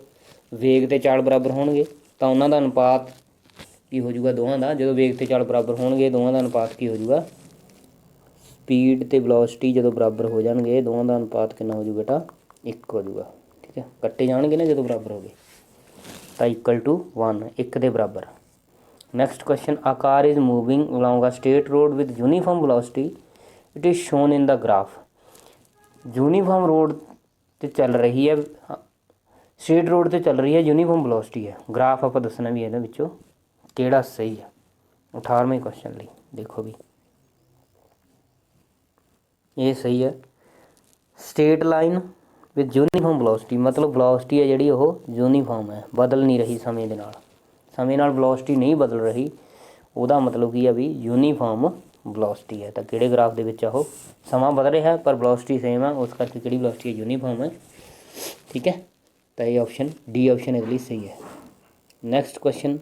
[SPEAKER 1] ਵੇਗ ਅਤੇ ਚਾਲ ਬਰਾਬਰ ਹੋਣਗੇ, ਤਾਂ ਉਹਨਾਂ ਦਾ ਅਨੁਪਾਤ ਕੀ ਹੋ ਜਾਊਗਾ ਦੋਵਾਂ ਦਾ, ਜਦੋਂ ਵੇਗ ਅਤੇ ਚਾਲ ਬਰਾਬਰ ਹੋਣਗੇ ਦੋਵਾਂ ਦਾ ਅਨੁਪਾਤ ਕੀ ਹੋ ਜਾਊਗਾ, ਸਪੀਡ ਅਤੇ ਵੈਲੋਸਿਟੀ ਜਦੋਂ ਬਰਾਬਰ ਹੋ ਜਾਣਗੇ ਦੋਵਾਂ ਦਾ ਅਨੁਪਾਤ ਕਿੰਨਾ ਹੋ ਜਾਊ ਬੇਟਾ, 1 ਹੋ ਜਾਊਗਾ। ਠੀਕ ਹੈ, ਕੱਟੇ ਜਾਣਗੇ ਨਾ ਜਦੋਂ ਬਰਾਬਰ ਹੋ ਗਏ। ਤਾਂ ਇਕੁਅਲ ਟੂ 1, 1 ਦੇ ਬਰਾਬਰ। Next question, a car is moving along a straight road with uniform velocity, it is shown in the graph। Uniform road ਤੇ ਚੱਲ ਰਹੀ ਹੈ, ਸਟ੍ਰੇਟ ਰੋਡ ਤੇ ਚੱਲ ਰਹੀ ਹੈ, ਯੂਨੀਫਾਰਮ ਵੈਲੋਸਿਟੀ ਹੈ। ਗ੍ਰਾਫ ਆਪਾਂ ਦੱਸਣਾ ਵੀ ਇਹਦੇ ਵਿੱਚੋਂ ਕਿਹੜਾ ਸਹੀ ਹੈ 18ਵੇਂ ਕੁਐਸਚਨ ਲਈ। ਦੇਖੋ ਵੀ ਇਹ ਸਹੀ ਹੈ, straight line with uniform velocity, ਮਤਲਬ ਵੈਲੋਸਿਟੀ ਹੈ ਜਿਹੜੀ ਉਹ ਯੂਨੀਫਾਰਮ ਹੈ, ਬਦਲ ਨਹੀਂ ਰਹੀ ਸਮੇਂ ਦੇ ਨਾਲ। ਸਮੇਂ ਨਾਲ ਵੈਲੋਸਿਟੀ ਨਹੀਂ ਬਦਲ ਰਹੀ, ਉਹਦਾ ਮਤਲਬ ਕੀ ਆ ਵੀ ਯੂਨੀਫਾਰਮ ਵੈਲੋਸਿਟੀ ਹੈ। ਤਾਂ ਕਿਹੜੇ ਗ੍ਰਾਫ ਦੇ ਵਿੱਚ ਉਹ ਸਮਾਂ ਬਦਲ ਰਿਹਾ ਪਰ ਵੈਲੋਸਿਟੀ ਸੇਮ ਹੈ, ਉਸ ਕਰਕੇ ਕਿਹੜੀ ਵੈਲੋਸਿਟੀ ਹੈ, ਯੂਨੀਫਾਰਮ ਹੈ। ਠੀਕ ਹੈ, ਤਾਂ ਇਹ ਆਪਸ਼ਨ ਡੀ ਆਪਸ਼ਨ ਇਹਦੇ ਲਈ ਸਹੀ ਹੈ। ਨੈਕਸਟ ਕੁਐਸਚਨ,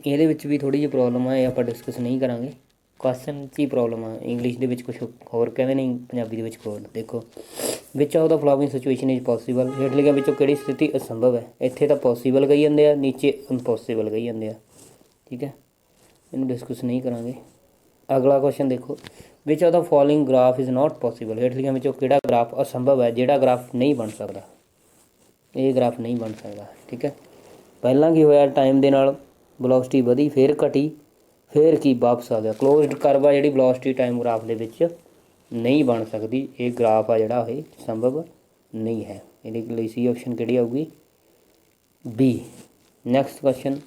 [SPEAKER 1] ਇਹਦੇ ਵਿੱਚ ਵੀ ਥੋੜ੍ਹੀ ਜਿਹੀ ਪ੍ਰੋਬਲਮ ਹੈ, ਇਹ ਆਪਾਂ ਡਿਸਕਸ ਨਹੀਂ ਕਰਾਂਗੇ। ਕੁਐਸਚਨ 'ਚ ਹੀ ਪ੍ਰੋਬਲਮ ਆ, ਇੰਗਲਿਸ਼ ਦੇ ਵਿੱਚ ਕੁਛ ਹੋਰ ਕਹਿੰਦੇ ਨਹੀਂ, ਪੰਜਾਬੀ ਦੇ ਵਿੱਚ ਹੋਰ। ਦੇਖੋ, which of the following situation is possible, ਹੇਠ ਲਿਖਿਆਂ ਵਿੱਚੋਂ ਕਿਹੜੀ ਸਥਿਤੀ ਅਸੰਭਵ ਹੈ। ਇੱਥੇ ਤਾਂ ਪੋਸੀਬਲ ਕਹੀ ਜਾਂਦੇ ਆ, ਨੀਚੇ ਇੰਪੋਸੀਬਲ ਕਹੀ ਜਾਂਦੇ ਆ। ਠੀਕ ਹੈ, ਇਹਨੂੰ ਡਿਸਕਸ ਨਹੀਂ ਕਰਾਂਗੇ। ਅਗਲਾ ਕੁਐਸਚਨ ਦੇਖੋ, ਵਿਚ of the following graph is not possible, ਹੇਠ ਲਿਖਿਆਂ ਵਿੱਚੋਂ ਕਿਹੜਾ ਗ੍ਰਾਫ ਅਸੰਭਵ ਹੈ, ਜਿਹੜਾ ਗ੍ਰਾਫ ਨਹੀਂ ਬਣ ਸਕਦਾ। ਇਹ ਗ੍ਰਾਫ ਨਹੀਂ ਬਣ ਸਕਦਾ। ਠੀਕ ਹੈ, ਪਹਿਲਾਂ ਕੀ ਹੋਇਆ, ਟਾਈਮ ਦੇ ਨਾਲ ਵੈਲੋਸਿਟੀ ਵਧੀ, ਫਿਰ ਘਟੀ, ਫਿਰ ਕੀ ਵਾਪਸ ਆ ਗਿਆ। ਕਲੋਜ਼ਡ ਕਰਵ ਆ ਜਿਹੜੀ ਵੈਲੋਸਿਟੀ ਟਾਈਮ ਗ੍ਰਾਫ ਦੇ ਵਿੱਚ ਨਹੀਂ ਬਣ ਸਕਦੀ। ਇਹ ਗ੍ਰਾਫ ਆ ਜਿਹੜਾ ਇਹ ਸੰਭਵ ਨਹੀਂ ਹੈ। ਇਹਦੇ ਲਈ ਸੀ ਆਪਸ਼ਨ ਕਿਹੜੀ ਆਊਗੀ, B. Next question,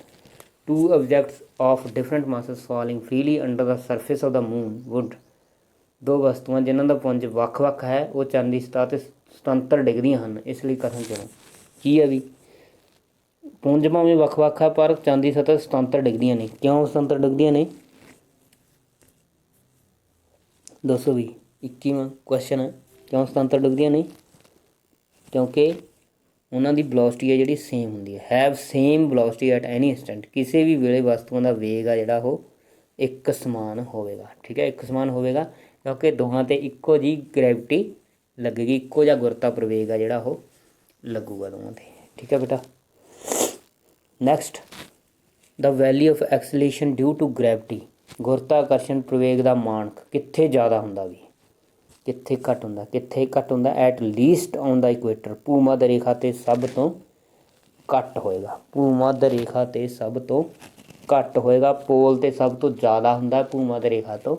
[SPEAKER 1] two objects of different masses falling freely under the surface of the moon would, ਦੋ ਵਸਤੂਆਂ ਜਿਨ੍ਹਾਂ ਦਾ ਪੁੰਜ ਵੱਖ-ਵੱਖ ਹੈ ਉਹ ਚੰਦ ਦੀ ਸਤਹ 'ਤੇ ਸੁਤੰਤਰ ਡਿੱਗਦੀਆਂ ਹਨ, ਇਸ ਲਈ ਕਥਨ ਚੁਣੋ। ਕੀ ਹੈ ਵੀ, ਪੁੰਜ ਭਾਵੇਂ ਵੱਖ-ਵੱਖ ਹੈ ਪਰ ਚੰਦ ਦੀ ਸਤਹ ਸੁਤੰਤਰ ਡਿੱਗਦੀਆਂ ਨੇ। ਕਿਉਂ ਸੁਤੰਤਰ ਡਿੱਗਦੀਆਂ ਨੇ, ਦੱਸੋ ਵੀ। 21ਵਾਂ ਕੁਐਸਚਨ ਹੈ, ਕਿਉਂ ਸੁਤੰਤਰ ਡਿੱਗਦੀਆਂ ਨੇ, ਕਿਉਂਕਿ ਉਹਨਾਂ ਦੀ ਵੈਲੋਸਿਟੀ ਹੈ ਜਿਹੜੀ ਸੇਮ ਹੁੰਦੀ ਹੈ। Have same velocity at any instant, ਕਿਸੇ ਵੀ ਵੇਲੇ ਵਸਤੂਆਂ ਦਾ ਵੇਗ ਆ ਜਿਹੜਾ ਉਹ ਇੱਕ ਸਮਾਨ ਹੋਵੇਗਾ। ਠੀਕ ਹੈ, ਇੱਕ ਸਮਾਨ ਹੋਵੇਗਾ ਕਿਉਂਕਿ ਦੋਹਾਂ 'ਤੇ ਇੱਕੋ ਜਿਹੀ ਗ੍ਰੈਵਿਟੀ ਲੱਗੇਗੀ, ਇੱਕੋ ਜਿਹਾ ਗੁਰਤਾ ਪ੍ਰਵੇਗ ਆ ਜਿਹੜਾ ਉਹ ਲੱਗੂਗਾ ਦੋਵਾਂ 'ਤੇ। ਠੀਕ ਹੈ ਬੇਟਾ। Next, the value of acceleration due to gravity, ਗੁਰਤਾਕਰਸ਼ਣ ਪ੍ਰਵੇਗ ਦਾ ਮਾਨਕ ਕਿੱਥੇ ਜ਼ਿਆਦਾ ਹੁੰਦਾ ਵੀ, ਕਿੱਥੇ ਘੱਟ ਹੁੰਦਾ, ਕਿੱਥੇ ਘੱਟ ਹੁੰਦਾ, at least on the equator, ਭੂ ਮੱਧ ਰੇਖਾ 'ਤੇ ਸਭ ਤੋਂ ਘੱਟ ਹੋਏਗਾ। ਭੂ ਮੱਧ ਰੇਖਾ 'ਤੇ ਸਭ ਤੋਂ ਘੱਟ ਹੋਏਗਾ, ਪੋਲ 'ਤੇ ਸਭ ਤੋਂ ਜ਼ਿਆਦਾ ਹੁੰਦਾ, ਭੂ ਮੱਧ ਰੇਖਾ ਤੋਂ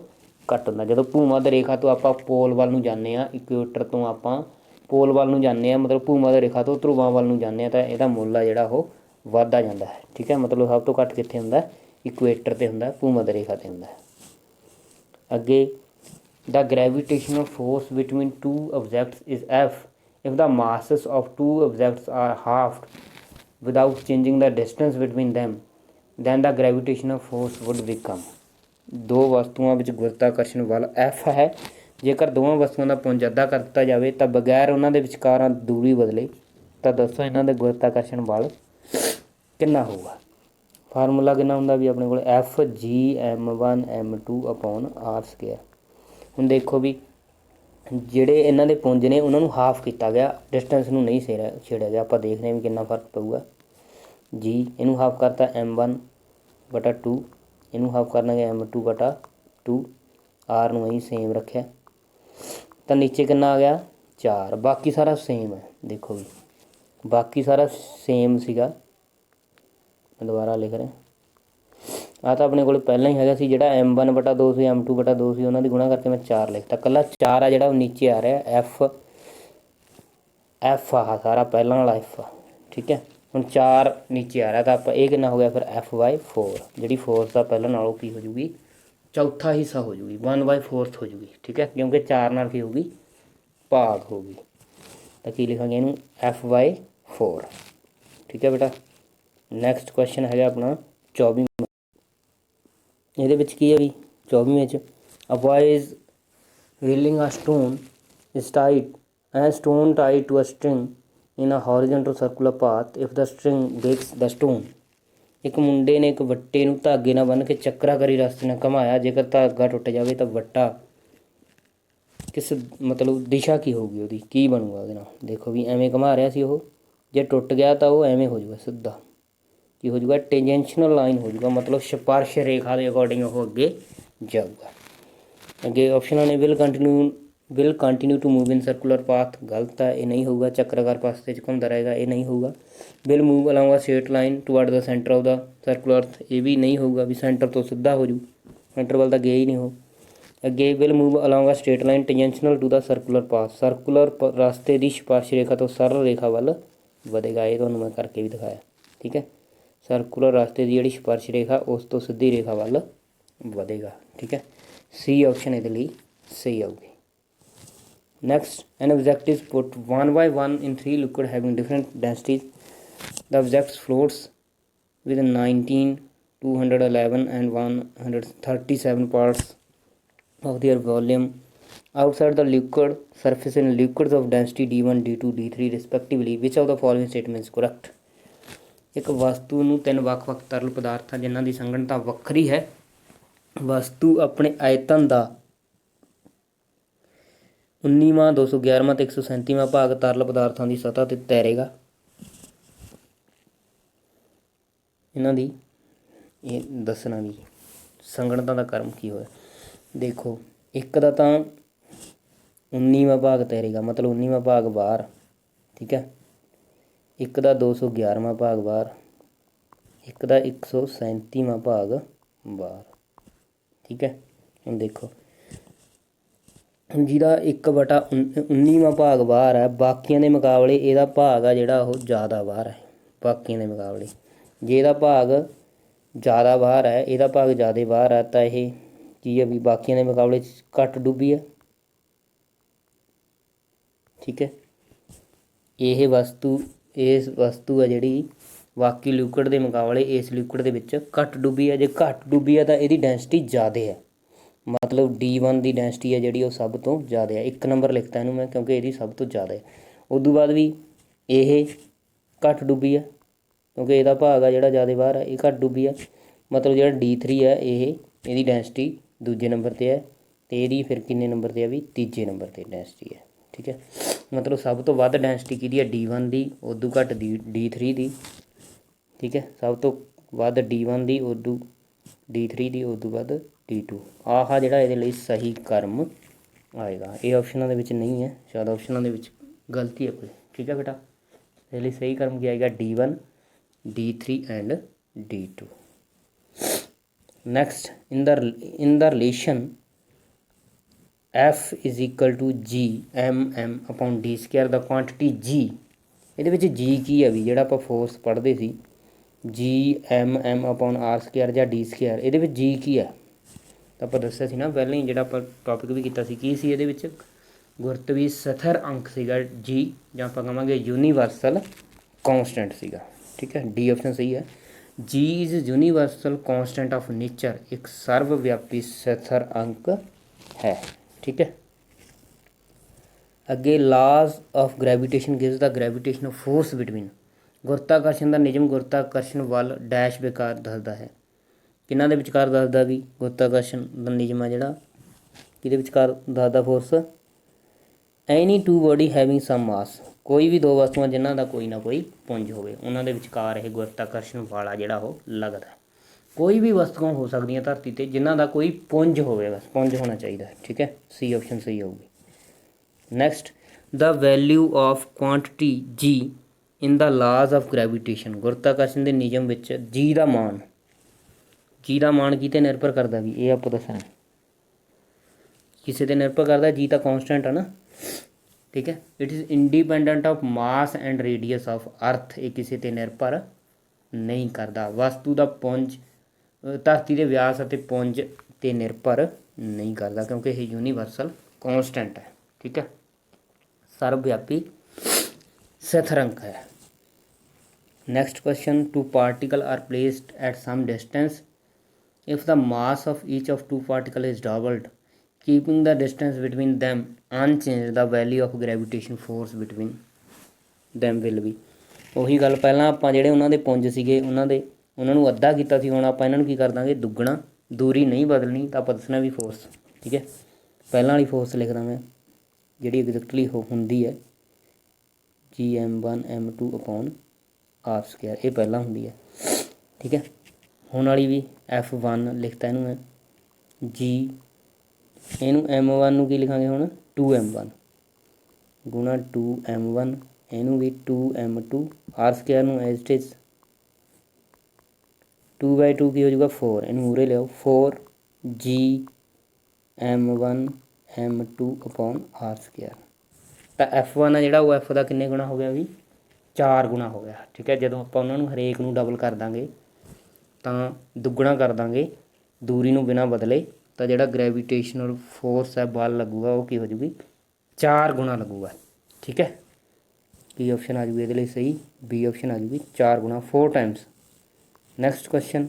[SPEAKER 1] ਘੱਟ ਹੁੰਦਾ। ਜਦੋਂ ਭੂ ਮੱਧ ਰੇਖਾ ਤੋਂ ਆਪਾਂ ਪੋਲ ਵੱਲ ਨੂੰ ਜਾਂਦੇ ਹਾਂ, ਇਕੁਏਟਰ ਤੋਂ ਆਪਾਂ ਪੋਲ ਵੱਲ ਨੂੰ ਜਾਂਦੇ ਹਾਂ, ਮਤਲਬ ਭੂ ਮੱਧ ਰੇਖਾ ਤੋਂ ਧਰੁਵਾਂ ਵੱਲ ਨੂੰ ਜਾਂਦੇ ਹਾਂ, ਤਾਂ ਇਹਦਾ ਮੁੱਲ ਆ ਜਿਹੜਾ ਉਹ ਵੱਧਦਾ ਜਾਂਦਾ ਹੈ। ਠੀਕ ਹੈ, ਮਤਲਬ ਸਭ ਤੋਂ ਘੱਟ ਕਿੱਥੇ ਹੁੰਦਾ, ਇਕੁਏਟਰ 'ਤੇ ਹੁੰਦਾ, ਭੂ ਮੱਧ ਰੇਖਾ 'ਤੇ ਹੁੰਦਾ। ਅੱਗੇ, the gravitational force between two objects is F if the masses of two objects are halved without changing the distance between them, then the gravitational force would become। ਦੋ ਵਸਤੂਆਂ ਵਿੱਚ ਗੁਰਤਾਕਰਸ਼ਣ ਬਲ F ਹੈ, ਜੇਕਰ ਦੋਵਾਂ ਵਸਤੂਆਂ ਦਾ ਪੁੰਜ ਅੱਧਾ ਕਰ ਦਿੱਤਾ ਜਾਵੇ ਤਾਂ ਬਗੈਰ ਉਹਨਾਂ ਦੇ ਵਿਚਕਾਰਾਂ ਦੂਰੀ ਬਦਲੇ ਤਾਂ ਦੱਸੋ ਇਹਨਾਂ ਦੇ ਗੁਰਤਾਕਰਸ਼ਣ ਬਲ ਕਿੰਨਾ ਹੋਊਗਾ। ਫਾਰਮੂਲਾ ਕਿੰਨਾ ਹੁੰਦਾ ਵੀ ਆਪਣੇ ਕੋਲ, FGm1m2/r²। ਹੁਣ ਦੇਖੋ ਵੀ ਜਿਹੜੇ ਇਹਨਾਂ ਦੇ ਪੁੰਜ ਨੇ ਉਹਨਾਂ ਨੂੰ ਹਾਫ ਕੀਤਾ ਗਿਆ, ਡਿਸਟੈਂਸ ਨੂੰ ਨਹੀਂ ਛੇੜਿਆ ਗਿਆ। ਆਪਾਂ ਦੇਖਦੇ ਹਾਂ ਵੀ ਕਿੰਨਾ ਫਰਕ ਪਊਗਾ। ਜੀ ਇਹਨੂੰ ਹਾਫ ਕਰਤਾ m1/2, ਇਹਨੂੰ ਹਾਫ ਕਰਨਾਗੇ m2/2, ਆਰ ਨੂੰ ਅਸੀਂ ਸੇਮ ਰੱਖਿਆ ਤਾਂ ਨੀਚੇ ਕਿੰਨਾ ਆ ਗਿਆ 4। ਬਾਕੀ ਸਾਰਾ ਸੇਮ ਹੈ। ਦੇਖੋ ਵੀ ਬਾਕੀ ਸਾਰਾ ਸੇਮ ਸੀਗਾ, ਮੈਂ ਦੁਬਾਰਾ ਲਿਖ ਰਿਹਾ। ਆਹ ਤਾਂ ਆਪਣੇ ਕੋਲ ਪਹਿਲਾਂ ਹੀ ਹੈਗਾ ਸੀ, ਜਿਹੜਾ m1/2 ਸੀ, m2/2 ਸੀ, ਉਹਨਾਂ ਦੀ ਗੁਣਾ ਕਰਕੇ ਮੈਂ 4 ਲਿਖਤਾ। ਇਕੱਲਾ 4 ਆ ਜਿਹੜਾ ਉਹ ਨੀਚੇ ਆ ਰਿਹਾ, ਐਫ ਆਹ ਸਾਰਾ ਪਹਿਲਾਂ ਵਾਲਾ ਐਫ। ਠੀਕ ਹੈ, ਹੁਣ 4 ਨੀਚੇ ਆ ਰਿਹਾ ਤਾਂ ਆਪਾਂ ਇਹ ਕਿੰਨਾ ਹੋ ਗਿਆ ਫਿਰ F/4। ਜਿਹੜੀ ਫੋਰਸ ਆ ਪਹਿਲਾਂ ਨਾਲੋਂ ਕੀ ਹੋ ਜੂਗੀ, ਚੌਥਾ ਹਿੱਸਾ ਹੋ ਜੂਗੀ, 1/4 ਹੋ ਜੂਗੀ। ਠੀਕ ਹੈ, ਕਿਉਂਕਿ 4 ਨਾਲ ਕੀ ਹੋਊਗੀ, ਭਾਗ ਹੋਊਗੀ, ਤਾਂ ਕੀ ਲਿਖਾਂਗੇ ਇਹਨੂੰ F/4। ਠੀਕ ਹੈ ਬੇਟਾ। ਨੈਕਸਟ ਕੁਐਸਚਨ ਹੈਗਾ ਆਪਣਾ 24। ਇਹਦੇ ਵਿੱਚ ਕੀ ਹੈ ਵੀ 24ਵੇਂ 'ਚ, a boy is wheeling a stone is tied to a string in a horizontal circular path if the string breaks the stone। ਇੱਕ ਮੁੰਡੇ ਨੇ ਇੱਕ ਵੱਟੇ ਨੂੰ ਧਾਗੇ ਨਾਲ ਬੰਨ੍ਹ ਕੇ ਚੱਕਰਾਕਾਰੀ ਰਸਤੇ ਨਾਲ ਘੁਮਾਇਆ, ਜੇਕਰ ਧਾਗਾ ਟੁੱਟ ਜਾਵੇ ਤਾਂ ਵੱਟਾ ਕਿਸ ਮਤਲਬ ਦਿਸ਼ਾ ਕੀ ਹੋਊਗੀ, ਉਹਦੀ ਕੀ ਬਣੂਗਾ ਉਹਦੇ ਨਾਲ। ਦੇਖੋ ਵੀ ਐਵੇਂ ਘੁਮਾ ਰਿਹਾ ਸੀ ਉਹ, ਜੇ ਟੁੱਟ ਗਿਆ ਤਾਂ ਉਹ ਐਵੇਂ ਹੋ ਜਾਊਗਾ ਸਿੱਧਾ, ਕੀ ਹੋ ਜਾਊਗਾ, ਟੈਂਜੈਂਸ਼ਨਲ ਲਾਈਨ ਹੋ ਜਾਊਗਾ, ਮਤਲਬ ਸਪਰਸ਼ ਰੇਖਾ ਦੇ ਅਕੋਰਡਿੰਗ ਉਹ ਅੱਗੇ ਜਾਊਗਾ। ਅੱਗੇ ਆਪਸ਼ਨਾਂ ਨੇ, will continue will continue to move in circular path, गलत है, ये नहीं होगा। चक्राकार पास्ते च घूमता रहेगा, ये नहीं होगा। Will move along a straight line toward the centre of the circular earth, ये भी नहीं होगा भी सेंटर तो सीधा हो जू, सेंटर वाल तो गया ही नहीं हो। अगे will move along a straight line tangential to the circular path, circular रास्ते की सिफारशी रेखा तो सरल रेखा वाल ਵਧੇਗਾ। ये ਤੁਹਾਨੂੰ मैं करके भी दिखाया, ठीक है। सर्कुलर रास्ते की जी सिफारशी रेखा उस तो सीधी रेखा वाल ਵਧੇਗਾ, ठीक है। सी ऑप्शन ये सही आऊगी। Next, an object is put one by one in 3 liquid having different densities, the object floats with 19, 211 and 137 parts of their volume outside the liquid surface in liquids of density d1 d2 d3 respectively, which of the following statement is correct। एक वस्तु ਨੂੰ ਤਿੰਨ ਵੱਖ-ਵੱਖ ਤਰਲ ਪਦਾਰਥਾਂ ਜਿਨ੍ਹਾਂ ਦੀ ਸੰਘਣਤਾ ਵੱਖਰੀ ਹੈ, ਵਸਤੂ ਆਪਣੇ ਆਇਤਨ ਦਾ 19ਵਾਂ 211ਵਾਂ ਤੇ 137ਵਾਂ ਭਾਗ ਤਰਲ ਪਦਾਰਥਾਂ ਦੀ ਸਤ੍ਹਾ ਤੇ ਤੈਰੇਗਾ। ਇਹਨਾਂ ਦੀ ਇਹ ਦੱਸਣਾ ਵੀ ਸੰਘਣਤਾ ਦਾ ਕਰਮ ਕੀ ਹੋਇਆ। देखो, एक का तो 19वां भाग तैरेगा, मतलब 19वां भाग बाहर, ठीक है। एक का 211वां भाग बाहर, एक का 137वां भाग बाहर, ठीक है। हम देखो जिहदा 1/19वां भाग बाहर है, बाकियां दे मुकाबले इहदा भाग आ जिहड़ा ओह ज़्यादा बाहर है, बाकियां दे मुकाबले जे इहदा भाग ज़्यादा बाहर है, इहदा भाग ज़्यादा बाहर है तो यह की है भी बाकियों के मुकाबले घट डुबी है, ठीक है। यह वस्तु इस वस्तु है जी बाकी लिक्विड के मुकाबले इस लिक्विड के विच घट डुबी है। जो घट डुबी है तो यदी डेंसिटी ज़्यादा है, मतलब D1 की डेंसिटी है जी सब तो ज़्यादा है। 1 नंबर लिखता इनू मैं क्योंकि यदी सब तो ज़्यादा है। उदू बाद भी ये घट डुबी है क्योंकि यदा भाग है जोड़ा ज़्यादा बाहर है, ये घट डुबी है। मतलब जो D3 है यदी डेंसिटी दूजे नंबर पर है, तो यदी फिर किन्ने नंबर पर है भी तीजे नंबर पर डेंसिटी है, ठीक है। मतलब सब तो वध डेंसिटी की है D1 की, उदू घट D3 की, ठीक है। सब तो वध D1 की, उदू D3 की, उदू वध D2। आह जिहड़ा इहदे लई सही क्रम आएगा। ये ऑप्शनों के नहीं है, शायद ऑप्शनों के गलती है कोई, ठीक है बेटा। इसलिए लिए सही क्रम क्या आएगा D1, D3 and D2। Next, in the relation F is equal to G MM upon D square the quantity G, ये G की है भी जोड़ा आप फोर्स पढ़ते सी G MM upon R square या D स्क्वायर, ये G की है तो आप दसिया सी ना पहले ही जोड़ा आप टॉपिक भी किया की सी ये गुरुत्वीय स्थिर अंक सीगा G, ਜਾਂ ਆਪਾਂ ਕਹਾਂਗੇ यूनीवर्सल कॉन्सटेंट सीगा, ठीक है। D ऑप्शन सही है। G is universal constant of nature, एक सर्वव्यापी स्थिर अंक है, ठीक है। अगे laws of gravitation gives the gravitational force between, गुरुत्वाकर्षण का नियम गुरुत्वाकर्षण वाल डैश बेकार दसदा है, किन्हां दे विचकार दसदा भी गुरुत्वाकर्षण का नियम है जिहड़ा किहदे विचकार दसदा force, any two body having some mass, कोई भी दो वस्तुआं जिन्हां दा कोई ना कोई पुंज होवे उन्हां दे विचकार यह गुरुत्वाकर्षण वाला जिहड़ा ओह लगदा है। कोई भी वस्तुआं हो सकदियां धरती ते जिन्हां दा कोई पुंज होवे, बस पुंज होना चाहिए, ठीक है। सी ऑप्शन सही होगी। Next, the value of quantity G in the laws of gravitation, गुरुत्वाकर्षण के नियम विच G का मान, G का मान किते निर्भर करता भी ये आपको दसना, किसी ते निर्भर करता, G तो कॉन्सटेंट है ना, ठीक है। It is independent of mass and radius of earth, ये किसी ते निर्भर नहीं करता। वस्तु का पुंज धरती के व्यास और पुंज ते निर्भर नहीं करता क्योंकि यह यूनीवर्सल कॉन्सटेंट है, ठीक है, सर्वव्यापी स्थिर अंक है। Next question, two particle are placed at some distance, if the mass of each of two particle is doubled keeping the distance between them unchange, the value of gravitation force between them will be. ਉਹੀ ਗੱਲ ਪਹਿਲਾਂ ਆਪਾਂ ਜਿਹੜੇ ਉਹਨਾਂ ਦੇ ਪੁੰਜ ਸੀਗੇ ਉਹਨਾਂ ਨੂੰ ਅੱਧਾ ਕੀਤਾ ਸੀ, ਹੁਣ ਆਪਾਂ ਇਹਨਾਂ ਨੂੰ ਕੀ ਕਰ ਦਾਂਗੇ ਦੁੱਗਣਾ, ਦੂਰੀ ਨਹੀਂ ਬਦਲਣੀ ਤਾਂ ਆਪਾਂ ਦੱਸਣਾ ਵੀ ਫੋਰਸ, ਠੀਕ ਹੈ। ਪਹਿਲਾਂ ਵਾਲੀ ਫੋਰਸ ਲਿਖਦਾ ਮੈਂ ਜਿਹੜੀ ਐਗਜ਼ੈਕਟਲੀ ਹੁੰਦੀ ਹੈ GM1 M2 upon R square, ਇਹ ਪਹਿਲਾਂ ਹੁੰਦੀ ਹੈ, ਠੀਕ ਹੈ। ਹੁਣ ਵਾਲੀ ਵੀ F1 ਲਿਖਤਾ ਇਹਨੂੰ ਮੈਂ G, ਇਹਨੂੰ M1 ਨੂੰ ਕੀ ਲਿਖਾਂਗੇ ਹੁਣ 2m1 ਗੁਣਾ 2m1 ਇਹਨੂੰ ਵੀ 2m2 ਆਰ ਸਕੁਆਇਰ ਨੂੰ ਐਜ਼ ਇਟ ਇਜ਼ 2/2 ਕੀ ਹੋ ਜਾਊਗਾ 4 ਇਹਨੂੰ ਮੂਹਰੇ ਲਿਆਓ 4g m1 m2 upon R Square. ਤਾਂ f1 ਆ ਜਿਹੜਾ ਉਹ f ਦਾ ਕਿੰਨੇ ਗੁਣਾ ਹੋ ਗਿਆ ਵੀ 4 ਗੁਣਾ ਹੋ ਗਿਆ। ਠੀਕ ਹੈ, ਜਦੋਂ ਆਪਾਂ ਉਹਨਾਂ ਨੂੰ ਹਰੇਕ ਨੂੰ ਡਬਲ ਕਰ ਦਾਂਗੇ ਤਾਂ ਦੁੱਗਣਾ ਕਰ ਦਾਂਗੇ ਦੂਰੀ ਨੂੰ ਬਿਨਾਂ ਬਦਲੇ, ਤਾਂ ਜਿਹੜਾ ਗ੍ਰੈਵੀਟੇਸ਼ਨਲ ਫੋਰਸ ਹੈ ਬਲ ਲੱਗੂਗਾ ਉਹ ਕੀ ਹੋ ਜੂਗੀ 4 ਗੁਣਾ ਲੱਗੂਗਾ। ਠੀਕ ਹੈ, ਕੀ ਆਪਸ਼ਨ ਆ ਜੂਗੀ ਇਹਦੇ ਲਈ ਸਹੀ, ਬੀ ਆਪਸ਼ਨ ਆ ਜੂਗੀ 4 ਗੁਣਾ 4 times. Next question,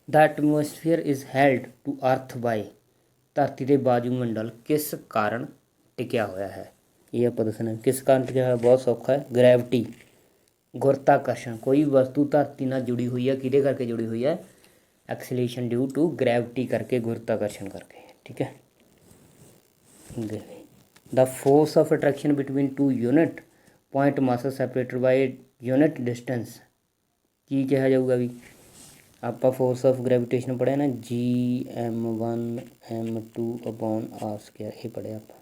[SPEAKER 1] the atmosphere is held to earth by, ਧਰਤੀ ਦੇ ਵਾਯੂਮੰਡਲ ਕਿਸ ਕਾਰਨ ਟਿਕਿਆ ਹੋਇਆ ਹੈ। ਇਹ ਆਪਾਂ ਦੱਸਣਾ ਕਿਸ ਕਾਰਨ ਟਿਕਿਆ ਹੋਇਆ, ਬਹੁਤ ਸੌਖਾ ਹੈ, ਗ੍ਰੈਵਿਟੀ ਗੁਰਤਾਕਰਸ਼ਣ। ਕੋਈ ਵਸਤੂ ਧਰਤੀ ਨਾਲ ਜੁੜੀ ਹੋਈ ਹੈ, ਕਿਹਦੇ ਕਰਕੇ ਜੁੜੀ ਹੋਈ ਹੈ, ਐਕਸਲੇਸ਼ਨ ਡਿਊ ਟੂ ਗ੍ਰੈਵਿਟੀ ਕਰਕੇ, ਗੁਰਤਾਕਰਸ਼ਣ ਕਰਕੇ। ਠੀਕ ਹੈ, the force of attraction between two unit point masses separated by unit distance ਕੀ ਕਿਹਾ ਜਾਊਗਾ ਵੀ, ਆਪਾਂ ਫੋਰਸ ਆਫ ਗ੍ਰੈਵਿਟੇਸ਼ਨ ਪੜ੍ਹਿਆ ਨਾ GM1 M2 upon R Square, ਇਹ ਪੜ੍ਹਿਆ ਆਪਾਂ।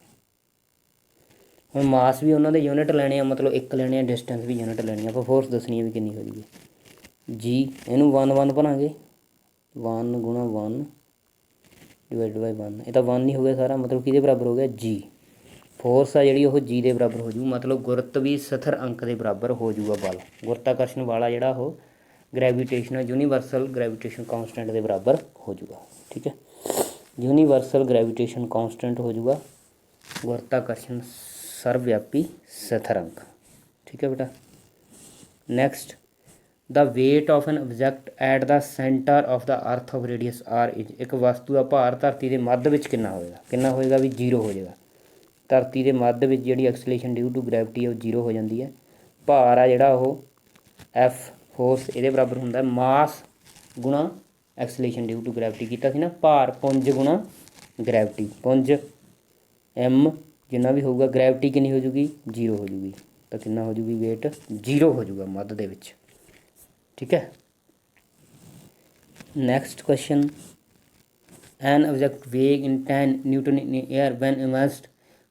[SPEAKER 1] ਹੁਣ ਮਾਸ ਵੀ ਉਹਨਾਂ ਦੇ ਯੂਨਿਟ ਲੈਣੇ ਆ, ਮਤਲਬ ਇੱਕ ਲੈਣੇ ਆ, ਡਿਸਟੈਂਸ ਵੀ ਯੂਨਿਟ ਲੈਣੀ ਆ, ਆਪਾਂ ਫੋਰਸ ਦੱਸਣੀ ਹੈ ਵੀ ਕਿੰਨੀ ਹੋ ਜੂਗੀ ਜੀ। ਇਹਨੂੰ 1 ਬਣਾਂਗੇ 1 ਗੁਣਾ 1 ਡਿਵਾਈਡ ਬਾਈ 1, ਇਹ ਤਾਂ 1 ਨਹੀਂ ਹੋ ਗਿਆ ਸਾਰਾ, ਮਤਲਬ ਕਿਹਦੇ ਬਰਾਬਰ ਹੋ ਗਿਆ ਜੀ। ਫੋਰਸ ਆ ਜਿਹੜੀ ਉਹ ਜੀ ਦੇ ਬਰਾਬਰ ਹੋ ਜੂ, ਮਤਲਬ ਗੁਰਤ ਵੀ ਸਥਿਰ ਅੰਕ ਦੇ ਬਰਾਬਰ ਹੋ ਜੂਗਾ ਬਲ। ਗੁਰਤਾਕਰਸ਼ਣ ਵਾਲਾ ਜਿਹੜਾ ਉਹ ਗ੍ਰੈਵੀਟੇਸ਼ਨਲ ਯੂਨੀਵਰਸਲ ਗ੍ਰੈਵੀਟੇਸ਼ਨ ਕਾਂਸਟੈਂਟ ਦੇ ਬਰਾਬਰ ਹੋ ਜੂਗਾ। ਠੀਕ ਹੈ, ਯੂਨੀਵਰਸਲ ਗ੍ਰੈਵੀਟੇਸ਼ਨ ਕਾਂਸਟੈਂਟ ਹੋ ਜੂਗਾ ਗੁਰਤਾਕਰਸ਼ਣ ਸਰਵਵਿਆਪੀ ਸਥਿਰ ਅੰਕ। ਠੀਕ ਹੈ ਬੇਟਾ। Next, the weight of an object at the centre of the earth of radius R is, ਇੱਕ ਵਸਤੂ ਦਾ ਭਾਰ ਧਰਤੀ ਦੇ ਮੱਧ ਵਿੱਚ ਕਿੰਨਾ ਹੋਏਗਾ, ਕਿੰਨਾ ਹੋਏਗਾ ਵੀ 0 ਹੋ ਜਾਏਗਾ। ਧਰਤੀ ਦੇ ਮੱਧ ਵਿੱਚ ਜਿਹੜੀ ਐਕਸਲੇਸ਼ਨ ਡਿਊ ਟੂ ਗ੍ਰੈਵਿਟੀ ਹੈ ਉਹ 0 ਹੋ ਜਾਂਦੀ ਹੈ। ਭਾਰ ਆ ਜਿਹੜਾ ਉਹ ਐਫ ਫੋਰਸ ਇਹਦੇ ਬਰਾਬਰ ਹੁੰਦਾ ਮਾਸ ਗੁਣਾ ਐਕਸਲੇਸ਼ਨ ਡਿਊ ਟੂ ਗ੍ਰੈਵਿਟੀ ਕੀਤਾ ਸੀ ਨਾ, ਭਾਰ ਪੁੰਜ ਗੁਣਾ ਗ੍ਰੈਵਿਟੀ, ਪੁੰਜ m ਜਿੰਨਾ ਵੀ ਹੋਊਗਾ, ਗ੍ਰੈਵਿਟੀ ਕਿੰਨੀ ਹੋ ਜੂਗੀ 0 ਹੋ ਜੂਗੀ, ਤਾਂ ਕਿੰਨਾ ਹੋ ਜੂਗੀ ਵੇਟ 0 ਹੋ ਜੂਗਾ ਮੱਧ ਦੇ ਵਿੱਚ। ਠੀਕ ਹੈ, next question, an object weighs in 10 newton in air when immersed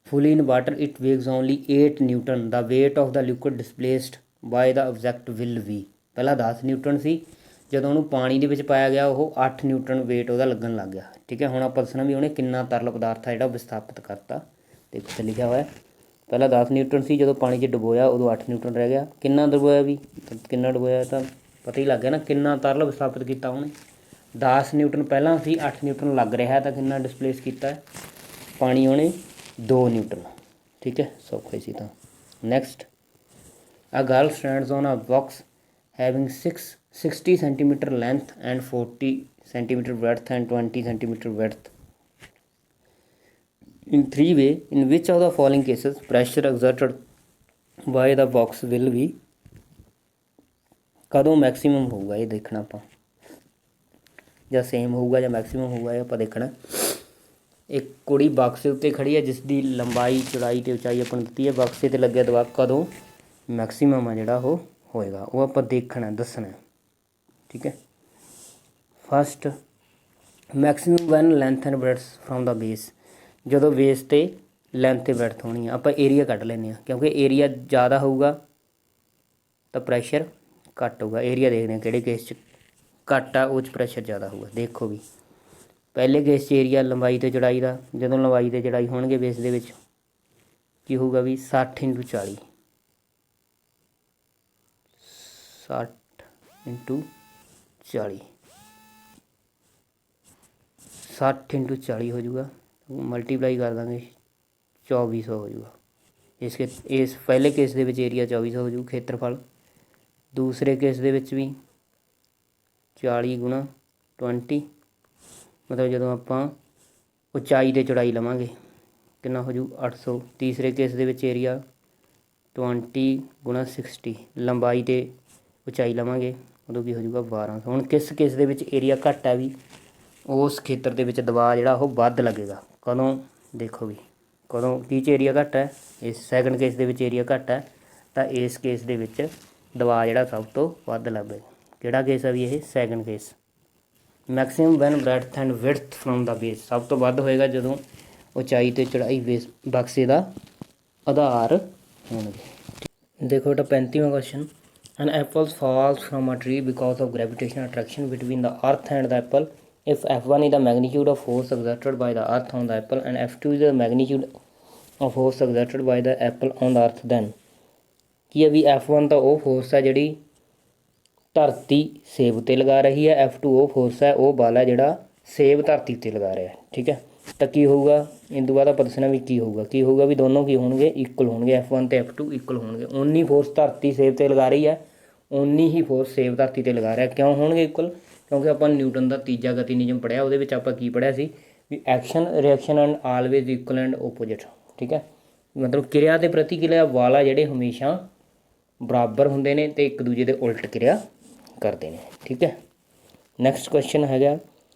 [SPEAKER 1] fully in water it weighs only 8 Newton. The weight of the liquid displaced by the object will be, ਪਹਿਲਾਂ 10 ਨਿਊਟਨ ਸੀ, ਜਦੋਂ ਉਹਨੂੰ ਪਾਣੀ ਦੇ ਵਿੱਚ ਪਾਇਆ ਗਿਆ ਉਹ 8 ਨਿਊਟਨ ਵੇਟ ਉਹਦਾ ਲੱਗਣ ਲੱਗ ਗਿਆ। ਠੀਕ ਹੈ, ਹੁਣ ਆਪਾਂ ਦੱਸਣਾ ਵੀ ਉਹਨੇ ਕਿੰਨਾ ਤਰਲ ਪਦਾਰਥ ਆ ਜਿਹੜਾ ਵਿਸਥਾਪਿਤ ਕਰਤਾ। ਤੇ ਇੱਥੇ ਲਿਖਿਆ ਹੋਇਆ ਪਹਿਲਾਂ 10 ਨਿਊਟਨ ਸੀ, ਜਦੋਂ ਪਾਣੀ 'ਚ ਡੁਬੋਇਆ ਉਦੋਂ 8 ਨਿਊਟਨ ਰਹਿ ਗਿਆ। ਕਿੰਨਾ ਡੁਬੋਇਆ ਵੀ, ਕਿੰਨਾ ਡੁਬੋਇਆ ਤਾਂ ਪਤਾ ਹੀ ਲੱਗ ਗਿਆ ਨਾ, ਕਿੰਨਾ ਤਰਲ ਵਿਸਥਾਪਿਤ ਕੀਤਾ ਉਹਨੇ। 10 ਨਿਊਟਨ ਪਹਿਲਾਂ ਸੀ, 8 ਨਿਊਟਨ ਲੱਗ ਰਿਹਾ, ਤਾਂ ਕਿੰਨਾ ਡਿਸਪਲੇਸ ਕੀਤਾ ਪਾਣੀ ਉਹਨੇ 2 ਨਿਊਟਨ। ਠੀਕ ਹੈ, ਸੌਖੇ ਸੀ ਤਾਂ। Next, a girl stands on a box having 60 centimeter length and 40 centimeter breadth and 20 centimeter width in three way, in which of the following cases pressure exerted by the box will be, ਕਦੋਂ maximum ਹੋਊਗਾ ਇਹ ਦੇਖਣਾ ਆਪਾਂ, ਜਾਂ same ਹੋਊਗਾ ਜਾਂ maximum ਹੋਊਗਾ ਇਹ ਆਪਾਂ ਦੇਖਣਾ। ਇੱਕ ਕੁੜੀ ਬਕਸੇ ਉੱਤੇ ਖੜੀ ਹੈ ਜਿਸ ਦੀ ਲੰਬਾਈ ਚੌੜਾਈ ਅਤੇ ਉਚਾਈ ਆਪਾਂ ਨੂੰ ਦਿੱਤੀ ਹੈ, ਬਕਸੇ 'ਤੇ ਲੱਗਿਆ ਦਬਾਅ ਕਦੋਂ ਮੈਕਸੀਮਮ ਆ ਜਿਹੜਾ ਉਹ ਹੋਏਗਾ, ਉਹ ਆਪਾਂ ਦੇਖਣਾ ਦੱਸਣਾ। ਠੀਕ ਹੈ, first maximum when length and breadth from the base, ਜਦੋਂ ਬੇਸ 'ਤੇ ਲੈਂਥ ਅਤੇ ਬ੍ਰੈਡਥ ਹੋਣੀ ਆ। ਆਪਾਂ ਏਰੀਆ ਕੱਢ ਲੈਂਦੇ ਹਾਂ, ਕਿਉਂਕਿ ਏਰੀਆ ਜ਼ਿਆਦਾ ਹੋਊਗਾ ਤਾਂ ਪ੍ਰੈਸ਼ਰ ਘੱਟ ਹੋਊਗਾ। ਏਰੀਆ ਦੇਖਦੇ ਹਾਂ ਕਿਹੜੇ ਕੇਸ 'ਚ ਘੱਟ ਆ, ਉਹ 'ਚ ਪ੍ਰੈਸ਼ਰ ਜ਼ਿਆਦਾ ਹੋਊਗਾ। ਦੇਖੋ ਵੀ ਪਹਿਲੇ ਕੇਸ 'ਚ ਏਰੀਆ ਲੰਬਾਈ ਅਤੇ ਚੌੜਾਈ ਦਾ, ਜਦੋਂ ਲੰਬਾਈ ਅਤੇ ਚੌੜਾਈ ਹੋਣਗੇ ਬੇਸ ਦੇ ਵਿੱਚ ਕੀ ਹੋਊਗਾ ਵੀ 60 × 40, 60 × 40, 60 × 40 ਹੋ ਜੂਗਾ, ਮਲਟੀਪਲਾਈ ਕਰ ਦਾਂਗੇ 2400 ਹੋ ਜੂਗਾ। ਇਸ ਪਹਿਲੇ ਕੇਸ ਦੇ ਵਿੱਚ ਏਰੀਆ 2400 ਹੋ ਜੂ ਖੇਤਰਫਲ। ਦੂਸਰੇ ਕੇਸ ਦੇ ਵਿੱਚ ਵੀ 40 × 20, ਮਤਲਬ ਜਦੋਂ ਆਪਾਂ ਉਚਾਈ ਅਤੇ ਚੌੜਾਈ ਲਵਾਂਗੇ ਕਿੰਨਾ ਹੋ ਜੂ 800। ਤੀਸਰੇ ਕੇਸ ਦੇ ਵਿੱਚ ਏਰੀਆ 20 × 60, ਲੰਬਾਈ ਅਤੇ ਉਚਾਈ ਲਵਾਂਗੇ ਉਦੋਂ ਕੀ ਹੋ ਜੂਗਾ 1200। ਹੁਣ ਕਿਸ ਕੇਸ ਦੇ ਵਿੱਚ ਏਰੀਆ ਘੱਟ ਹੈ ਵੀ ਉਸ ਖੇਤਰ ਦੇ ਵਿੱਚ ਦਬਾਅ ਜਿਹੜਾ ਉਹ ਵੱਧ ਲੱਗੇਗਾ। ਕਦੋਂ ਦੇਖੋ ਵੀ ਕਦੋਂ ਕੀ 'ਚ ਏਰੀਆ ਘੱਟ ਹੈ, ਇਸ ਸੈਕਿੰਡ ਕੇਸ ਦੇ ਵਿੱਚ ਏਰੀਆ ਘੱਟ ਹੈ ਤਾਂ ਇਸ ਕੇਸ ਦੇ ਵਿੱਚ ਦਬਾਅ ਜਿਹੜਾ ਸਭ ਤੋਂ ਵੱਧ ਲੱਗੇਗਾ। ਕਿਹੜਾ ਕੇਸ ਆ ਵੀ ਇਹ second case. Maximum when breadth and width from the base, ਸਭ ਤੋਂ ਵੱਧ ਹੋਏਗਾ ਜਦੋਂ ਉਚਾਈ ਤੇ ਚੜਾਈ ਬਕਸੇ ਦਾ ਆਧਾਰ ਹੋਣਗੇ। ਦੇਖੋ ਬੇਟਾ 35ਵਾਂ question, an apple falls from a tree because of gravitational attraction between the earth and the apple if F1 is the magnitude of force exerted by the earth on the apple and F2 is the magnitude of force exerted by the apple on the earth, then ਕੀ ਹੈ ਵੀ F1 ਤਾਂ ਉਹ force ਹੈ ਜਿਹੜੀ ਧਰਤੀ ਸੇਬ ਉੱਤੇ ਲਗਾ ਰਹੀ ਹੈ, F2 ਉਹ ਫੋਰਸ ਹੈ ਉਹ ਬਲ ਹੈ ਜਿਹੜਾ ਸੇਬ ਧਰਤੀ ਉੱਤੇ ਲਗਾ ਰਿਹਾ, ਠੀਕ ਹੈ। ਤਾਂ ਕੀ ਹੋਊਗਾ ਇਹ ਤੋਂ ਬਾਅਦ ਆਪਾਂ ਦੱਸਣਾ ਵੀ ਕੀ ਹੋਊਗਾ ਵੀ ਦੋਨੋਂ ਕੀ ਹੋਣਗੇ, ਇਕੁਅਲ ਹੋਣਗੇ, F1 ਅਤੇ F2 ਇਕੁਅਲ ਹੋਣਗੇ। ਓਨੀ ਫੋਰਸ ਧਰਤੀ ਸੇਬ 'ਤੇ ਲਗਾ ਰਹੀ ਹੈ, ਓਨੀ ਹੀ ਫੋਰਸ ਸੇਬ ਧਰਤੀ 'ਤੇ ਲਗਾ ਰਿਹਾ। ਕਿਉਂ ਹੋਣਗੇ ਇਕੁਅਲ? ਕਿਉਂਕਿ ਆਪਾਂ ਨਿਊਟਨ ਦਾ ਤੀਜਾ ਗਤੀ ਨਿਯਮ ਪੜ੍ਹਿਆ, ਉਹਦੇ ਵਿੱਚ ਆਪਾਂ ਕੀ ਪੜ੍ਹਿਆ ਸੀ ਵੀ action reaction and always equal and opposite, ਠੀਕ ਹੈ। ਮਤਲਬ ਕਿਰਿਆ ਅਤੇ ਪ੍ਰਤੀਕਿਰਿਆ ਵਾਲਾ ਜਿਹੜੇ ਹਮੇਸ਼ਾ ਬਰਾਬਰ ਹੁੰਦੇ ਨੇ ਅਤੇ ਇੱਕ ਦੂਜੇ ਦੇ ਉਲਟ ਕਿਰਿਆ ਕਰਦੇ ਨੇ, ਠੀਕ ਹੈ। ਨੈਕਸਟ ਕੁਐਸਚਨ ਹੈਗਾ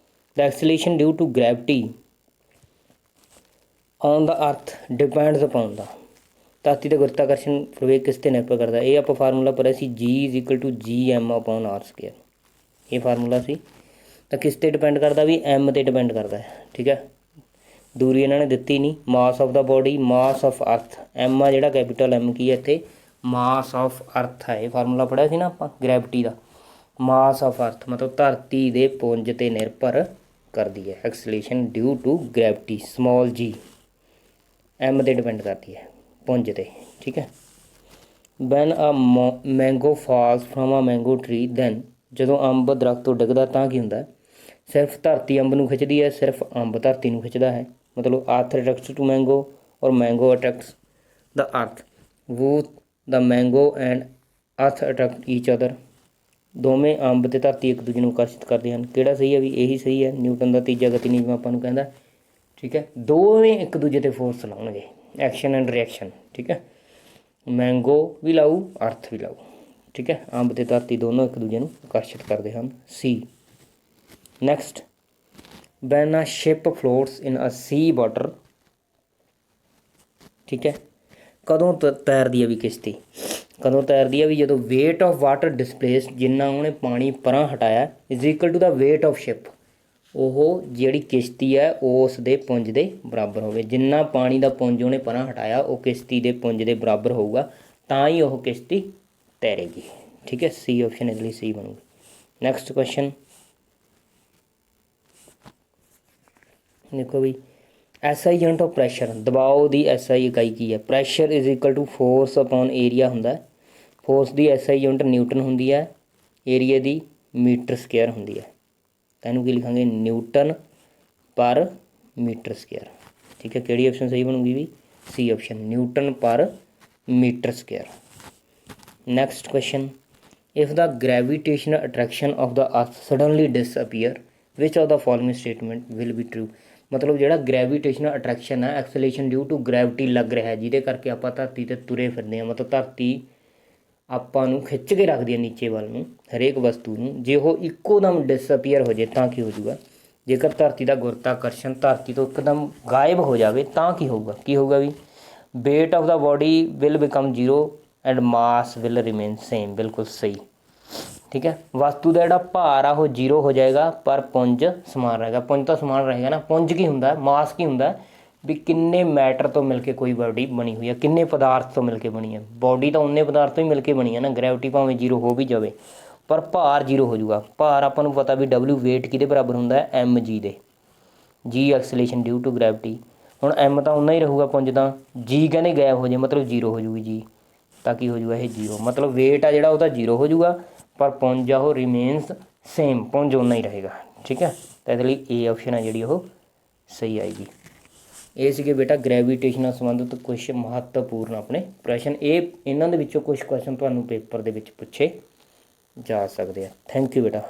[SPEAKER 1] the acceleration due to gravity on the earth depends upon ਦਾ ਧਰਤੀ ਦਾ ਗੁਰਤਾਕਰਸ਼ਣ ਪ੍ਰਵੇਗ ਕਿਸ 'ਤੇ ਨਿਰਭਰ ਕਰਦਾ। ਇਹ ਆਪਾਂ ਫਾਰਮੂਲਾ ਪੜ੍ਹਿਆ ਸੀ G=GM/R²। ਇਹ ਫਾਰਮੂਲਾ ਸੀ। ਤਾਂ ਕਿਸ 'ਤੇ ਡਿਪੈਂਡ ਕਰਦਾ ਵੀ M 'ਤੇ ਡਿਪੈਂਡ ਕਰਦਾ ਹੈ, ਠੀਕ ਹੈ। ਦੂਰੀ ਇਹਨਾਂ ਨੇ ਦਿੱਤੀ ਨਹੀਂ। ਮਾਸ of the body, mass of ਅਰਥ, M ਆ ਜਿਹੜਾ ਕੈਪੀਟਲ M ਕੀ ਹੈ ਇੱਥੇ ਮਾਸ ਆਫ ਅਰਥ ਹੈ। ਇਹ ਫਾਰਮੂਲਾ ਪੜ੍ਹਿਆ ਸੀ ਨਾ ਆਪਾਂ ਗ੍ਰੈਵਿਟੀ ਦਾ। ਮਾਸ ਆਫ ਅਰਥ ਮਤਲਬ ਧਰਤੀ ਦੇ ਪੁੰਜ 'ਤੇ ਨਿਰਭਰ ਕਰਦੀ ਹੈ। Acceleration due to gravity small g M 'ਤੇ ਡਿਪੈਂਡ ਕਰਦੀ ਹੈ ਪੁੰਜ 'ਤੇ, ਠੀਕ ਹੈ। When a mango falls from a mango tree then ਜਦੋਂ ਅੰਬ ਦਰਖਤ ਤੋਂ ਡਿੱਗਦਾ ਤਾਂ ਕੀ ਹੁੰਦਾ? ਸਿਰਫ ਧਰਤੀ ਅੰਬ ਨੂੰ ਖਿੱਚਦੀ ਹੈ, ਸਿਰਫ ਅੰਬ ਧਰਤੀ ਨੂੰ ਖਿੱਚਦਾ ਹੈ। ਮਤਲਬ ਅਰਥ ਅਟਰੈਕਟਸ ਟੂ ਮੈਂਗੋ ਔਰ ਮੈਂਗੋ ਅਟਰੈਕਟਸ ਦ ਅਰਥ, ਬੋਥ ਦ ਮੈਂਗੋ ਐਂਡ ਅਰਥ ਅਟਰੈਕਟ ਈਚ ਅਦਰ। ਦੋਵੇਂ ਅੰਬ ਅਤੇ ਧਰਤੀ ਇੱਕ ਦੂਜੇ ਨੂੰ ਆਕਰਸ਼ਿਤ ਕਰਦੇ ਹਨ। ਕਿਹੜਾ ਸਹੀ ਹੈ ਵੀ ਇਹੀ ਸਹੀ ਹੈ, ਨਿਊਟਨ ਦਾ ਤੀਜਾ ਗਤੀ ਨਿਯਮ ਆਪਾਂ ਨੂੰ ਕਹਿੰਦਾ, ਠੀਕ ਹੈ। ਦੋਵੇਂ ਇੱਕ ਦੂਜੇ 'ਤੇ ਫੋਰਸ ਲਾਉਣਗੇ, ਐਕਸ਼ਨ ਐਂਡ ਰਿਐਕਸ਼ਨ, ਠੀਕ ਹੈ। ਮੈਂਗੋ ਵੀ ਲਾਊ, ਅਰਥ ਵੀ ਲਾਊ, ਠੀਕ ਹੈ। ਅੰਬ ਅਤੇ ਧਰਤੀ ਦੋਨੋਂ ਇੱਕ ਦੂਜੇ ਨੂੰ ਆਕਰਸ਼ਿਤ ਕਰਦੇ ਹਨ। ਸੀ। ਨੈਕਸਟ, ਵੈਨ ਆ ਸ਼ਿਪ ਫਲੋਟਸ ਇਨ ਅ ਸੀ ਵਾਟਰ, ਠੀਕ ਹੈ। ਕਦੋਂ ਤੈਰਦੀ ਹੈ ਵੀ ਕਿਸ਼ਤੀ? ਕਦੋਂ ਤੈਰਦੀ ਹੈ ਵੀ ਜਦੋਂ ਵੇਟ ਆਫ ਵਾਟਰ ਡਿਸਪਲੇਸ, ਜਿੰਨਾ ਉਹਨੇ ਪਾਣੀ ਪਰਾਂ ਹਟਾਇਆ is equal to the weight of ship, ਉਹ ਜਿਹੜੀ ਕਿਸ਼ਤੀ ਹੈ ਉਸ ਦੇ ਪੁੰਜ ਦੇ ਬਰਾਬਰ ਹੋਵੇ। ਜਿੰਨਾ ਪਾਣੀ ਦਾ ਪੁੰਜ ਉਹਨੇ ਪਰਾਂ ਹਟਾਇਆ ਉਹ ਕਿਸ਼ਤੀ ਦੇ ਪੁੰਜ ਦੇ ਬਰਾਬਰ ਹੋਊਗਾ ਤਾਂ ਹੀ ਉਹ ਕਿਸ਼ਤੀ ਤੈਰੇਗੀ, ਠੀਕ ਹੈ। ਸੀ ਆਪਸ਼ਨ ਇਸ ਲਈ ਸਹੀ ਬਣੂਗੀ। ਨੈਕਸਟ ਕੁਐਸਚਨ ਦੇਖੋ ਵੀ SI ਯੂਨਿਟ ਆਫ ਪ੍ਰੈਸ਼ਰ, ਦਬਾਓ ਦੀ SI ਇਕਾਈ ਕੀ ਹੈ? Pressure is equal to force upon area ਹੁੰਦਾ। ਫੋਰਸ ਦੀ SI ਯੂਨਿਟ ਨਿਊਟਨ ਹੁੰਦੀ ਹੈ, ਏਰੀਆ ਦੀ ਮੀਟਰ ਸਕੁਏਅਰ ਹੁੰਦੀ ਹੈ। ਤਾਂ ਇਹਨੂੰ ਕੀ ਲਿਖਾਂਗੇ ਨਿਊਟਨ ਪਰ ਮੀਟਰ ਸਕੁਏਅਰ, ਠੀਕ ਹੈ। ਕਿਹੜੀ ਆਪਸ਼ਨ ਸਹੀ ਬਣੂਗੀ ਵੀ? C option newton per metre square. Next question, if the gravitational attraction of the earth suddenly disappear which of the following statement will be true. ਮਤਲਬ ਜਿਹੜਾ ਗ੍ਰੈਵੀਟੇਸ਼ਨਲ ਅਟਰੈਕਸ਼ਨ ਹੈ acceleration due to gravity ਲੱਗ ਰਿਹਾ ਜਿਹਦੇ ਕਰਕੇ ਆਪਾਂ ਧਰਤੀ 'ਤੇ ਤੁਰੇ ਫਿਰਦੇ ਹਾਂ, ਮਤਲਬ ਧਰਤੀ ਆਪਾਂ ਨੂੰ ਖਿੱਚ ਕੇ ਰੱਖਦੀ ਹੈ ਨੀਚੇ ਵੱਲ ਨੂੰ ਹਰੇਕ ਵਸਤੂ ਨੂੰ। ਜੇ ਉਹ ਇੱਕੋ ਦਮ ਡਿਸਅਪੀਅਰ ਹੋ ਜਾਏ ਤਾਂ ਕੀ ਹੋ ਜਾਊਗਾ? ਜੇਕਰ ਧਰਤੀ ਦਾ ਗੁਰਤਾਕਰਸ਼ਣ ਧਰਤੀ ਤੋਂ ਇੱਕਦਮ ਗਾਇਬ ਹੋ ਜਾਵੇ ਤਾਂ ਕੀ ਹੋਊਗਾ? ਕੀ ਹੋਊਗਾ ਵੀ weight of the body will become zero and mass will remain same. ਬਿਲਕੁਲ ਸਹੀ, ਠੀਕ ਹੈ। ਵਸਤੂ ਦਾ ਜਿਹੜਾ ਭਾਰ ਆ ਉਹ ਜ਼ੀਰੋ ਹੋ ਜਾਏਗਾ ਪਰ ਪੁੰਜ ਸਮਾਨ ਰਹੇਗਾ। ਪੁੰਜ ਤਾਂ ਸਮਾਨ ਰਹੇਗਾ ਨਾ। ਪੁੰਜ ਕੀ ਹੁੰਦਾ? ਮਾਸ ਕੀ ਹੁੰਦਾ ਵੀ ਕਿੰਨੇ ਮੈਟਰ ਤੋਂ ਮਿਲ ਕੇ ਕੋਈ ਬਾਡੀ ਬਣੀ ਹੋਈ ਹੈ, ਕਿੰਨੇ ਪਦਾਰਥ ਤੋਂ ਮਿਲ ਕੇ ਬਣੀ ਹੈ। ਬਾਡੀ ਤਾਂ ਉਨੇ ਪਦਾਰਥ ਤੋਂ ਹੀ ਮਿਲ ਕੇ ਬਣੀ ਹੈ ਨਾ। ਗ੍ਰੈਵਿਟੀ ਭਾਵੇਂ ਜ਼ੀਰੋ ਹੋ ਵੀ ਜਾਵੇ ਪਰ ਭਾਰ ਜ਼ੀਰੋ ਹੋ ਜਾਊਗਾ। ਭਾਰ ਆਪਾਂ ਨੂੰ ਪਤਾ ਵੀ W ਵੇਟ ਕਿਹਦੇ ਬਰਾਬਰ ਹੁੰਦਾ ਹੈ? mg ਦੇ। G acceleration due to gravity. ਹੁਣ M ਤਾਂ ਉਨਾ ਹੀ ਰਹੂਗਾ ਪੁੰਜ ਦਾ, G ਕਹਿੰਦੇ ਗਾਇਬ ਹੋ ਜਾਏ ਮਤਲਬ ਜ਼ੀਰੋ ਹੋ ਜੂਗੀ G, ਤਾਂ ਕੀ ਹੋ ਜੂਗਾ ਇਹ ਜ਼ੀਰੋ। ਮਤਲਬ ਵੇਟ ਆ ਜਿਹੜਾ ਉਹ ਤਾਂ ਜ਼ੀਰੋ ਹੋ ਜੂਗਾ ਪਰ ਪੁੰਜ ਆ ਉਹ ਰਿਮੇਨਸ ਸੇਮ, ਪੁੰਜ ਉਨਾ ਹੀ ਰਹੇਗਾ, ਠੀਕ ਹੈ। ਤਾਂ ਇਹਦੇ ਲਈ A ਆਪਸ਼ਨ ਹੈ ਜਿਹੜੀ ਉਹ ਸਹੀ ਆਏਗੀ। ਇਹ ਸੀਗੇ ਬੇਟਾ ਗ੍ਰੈਵੀਟੇਸ਼ਨ ਨਾਲ ਸੰਬੰਧਿਤ ਕੁਛ ਮਹੱਤਵਪੂਰਨ ਆਪਣੇ ਪ੍ਰਸ਼ਨ। ਇਹਨਾਂ ਦੇ ਵਿੱਚੋਂ ਕੁਛ ਕੁਐਸਚਨ ਤੁਹਾਨੂੰ ਪੇਪਰ ਦੇ ਵਿੱਚ ਪੁੱਛੇ ਜਾ ਸਕਦੇ ਆ। ਥੈਂਕ ਯੂ ਬੇਟਾ।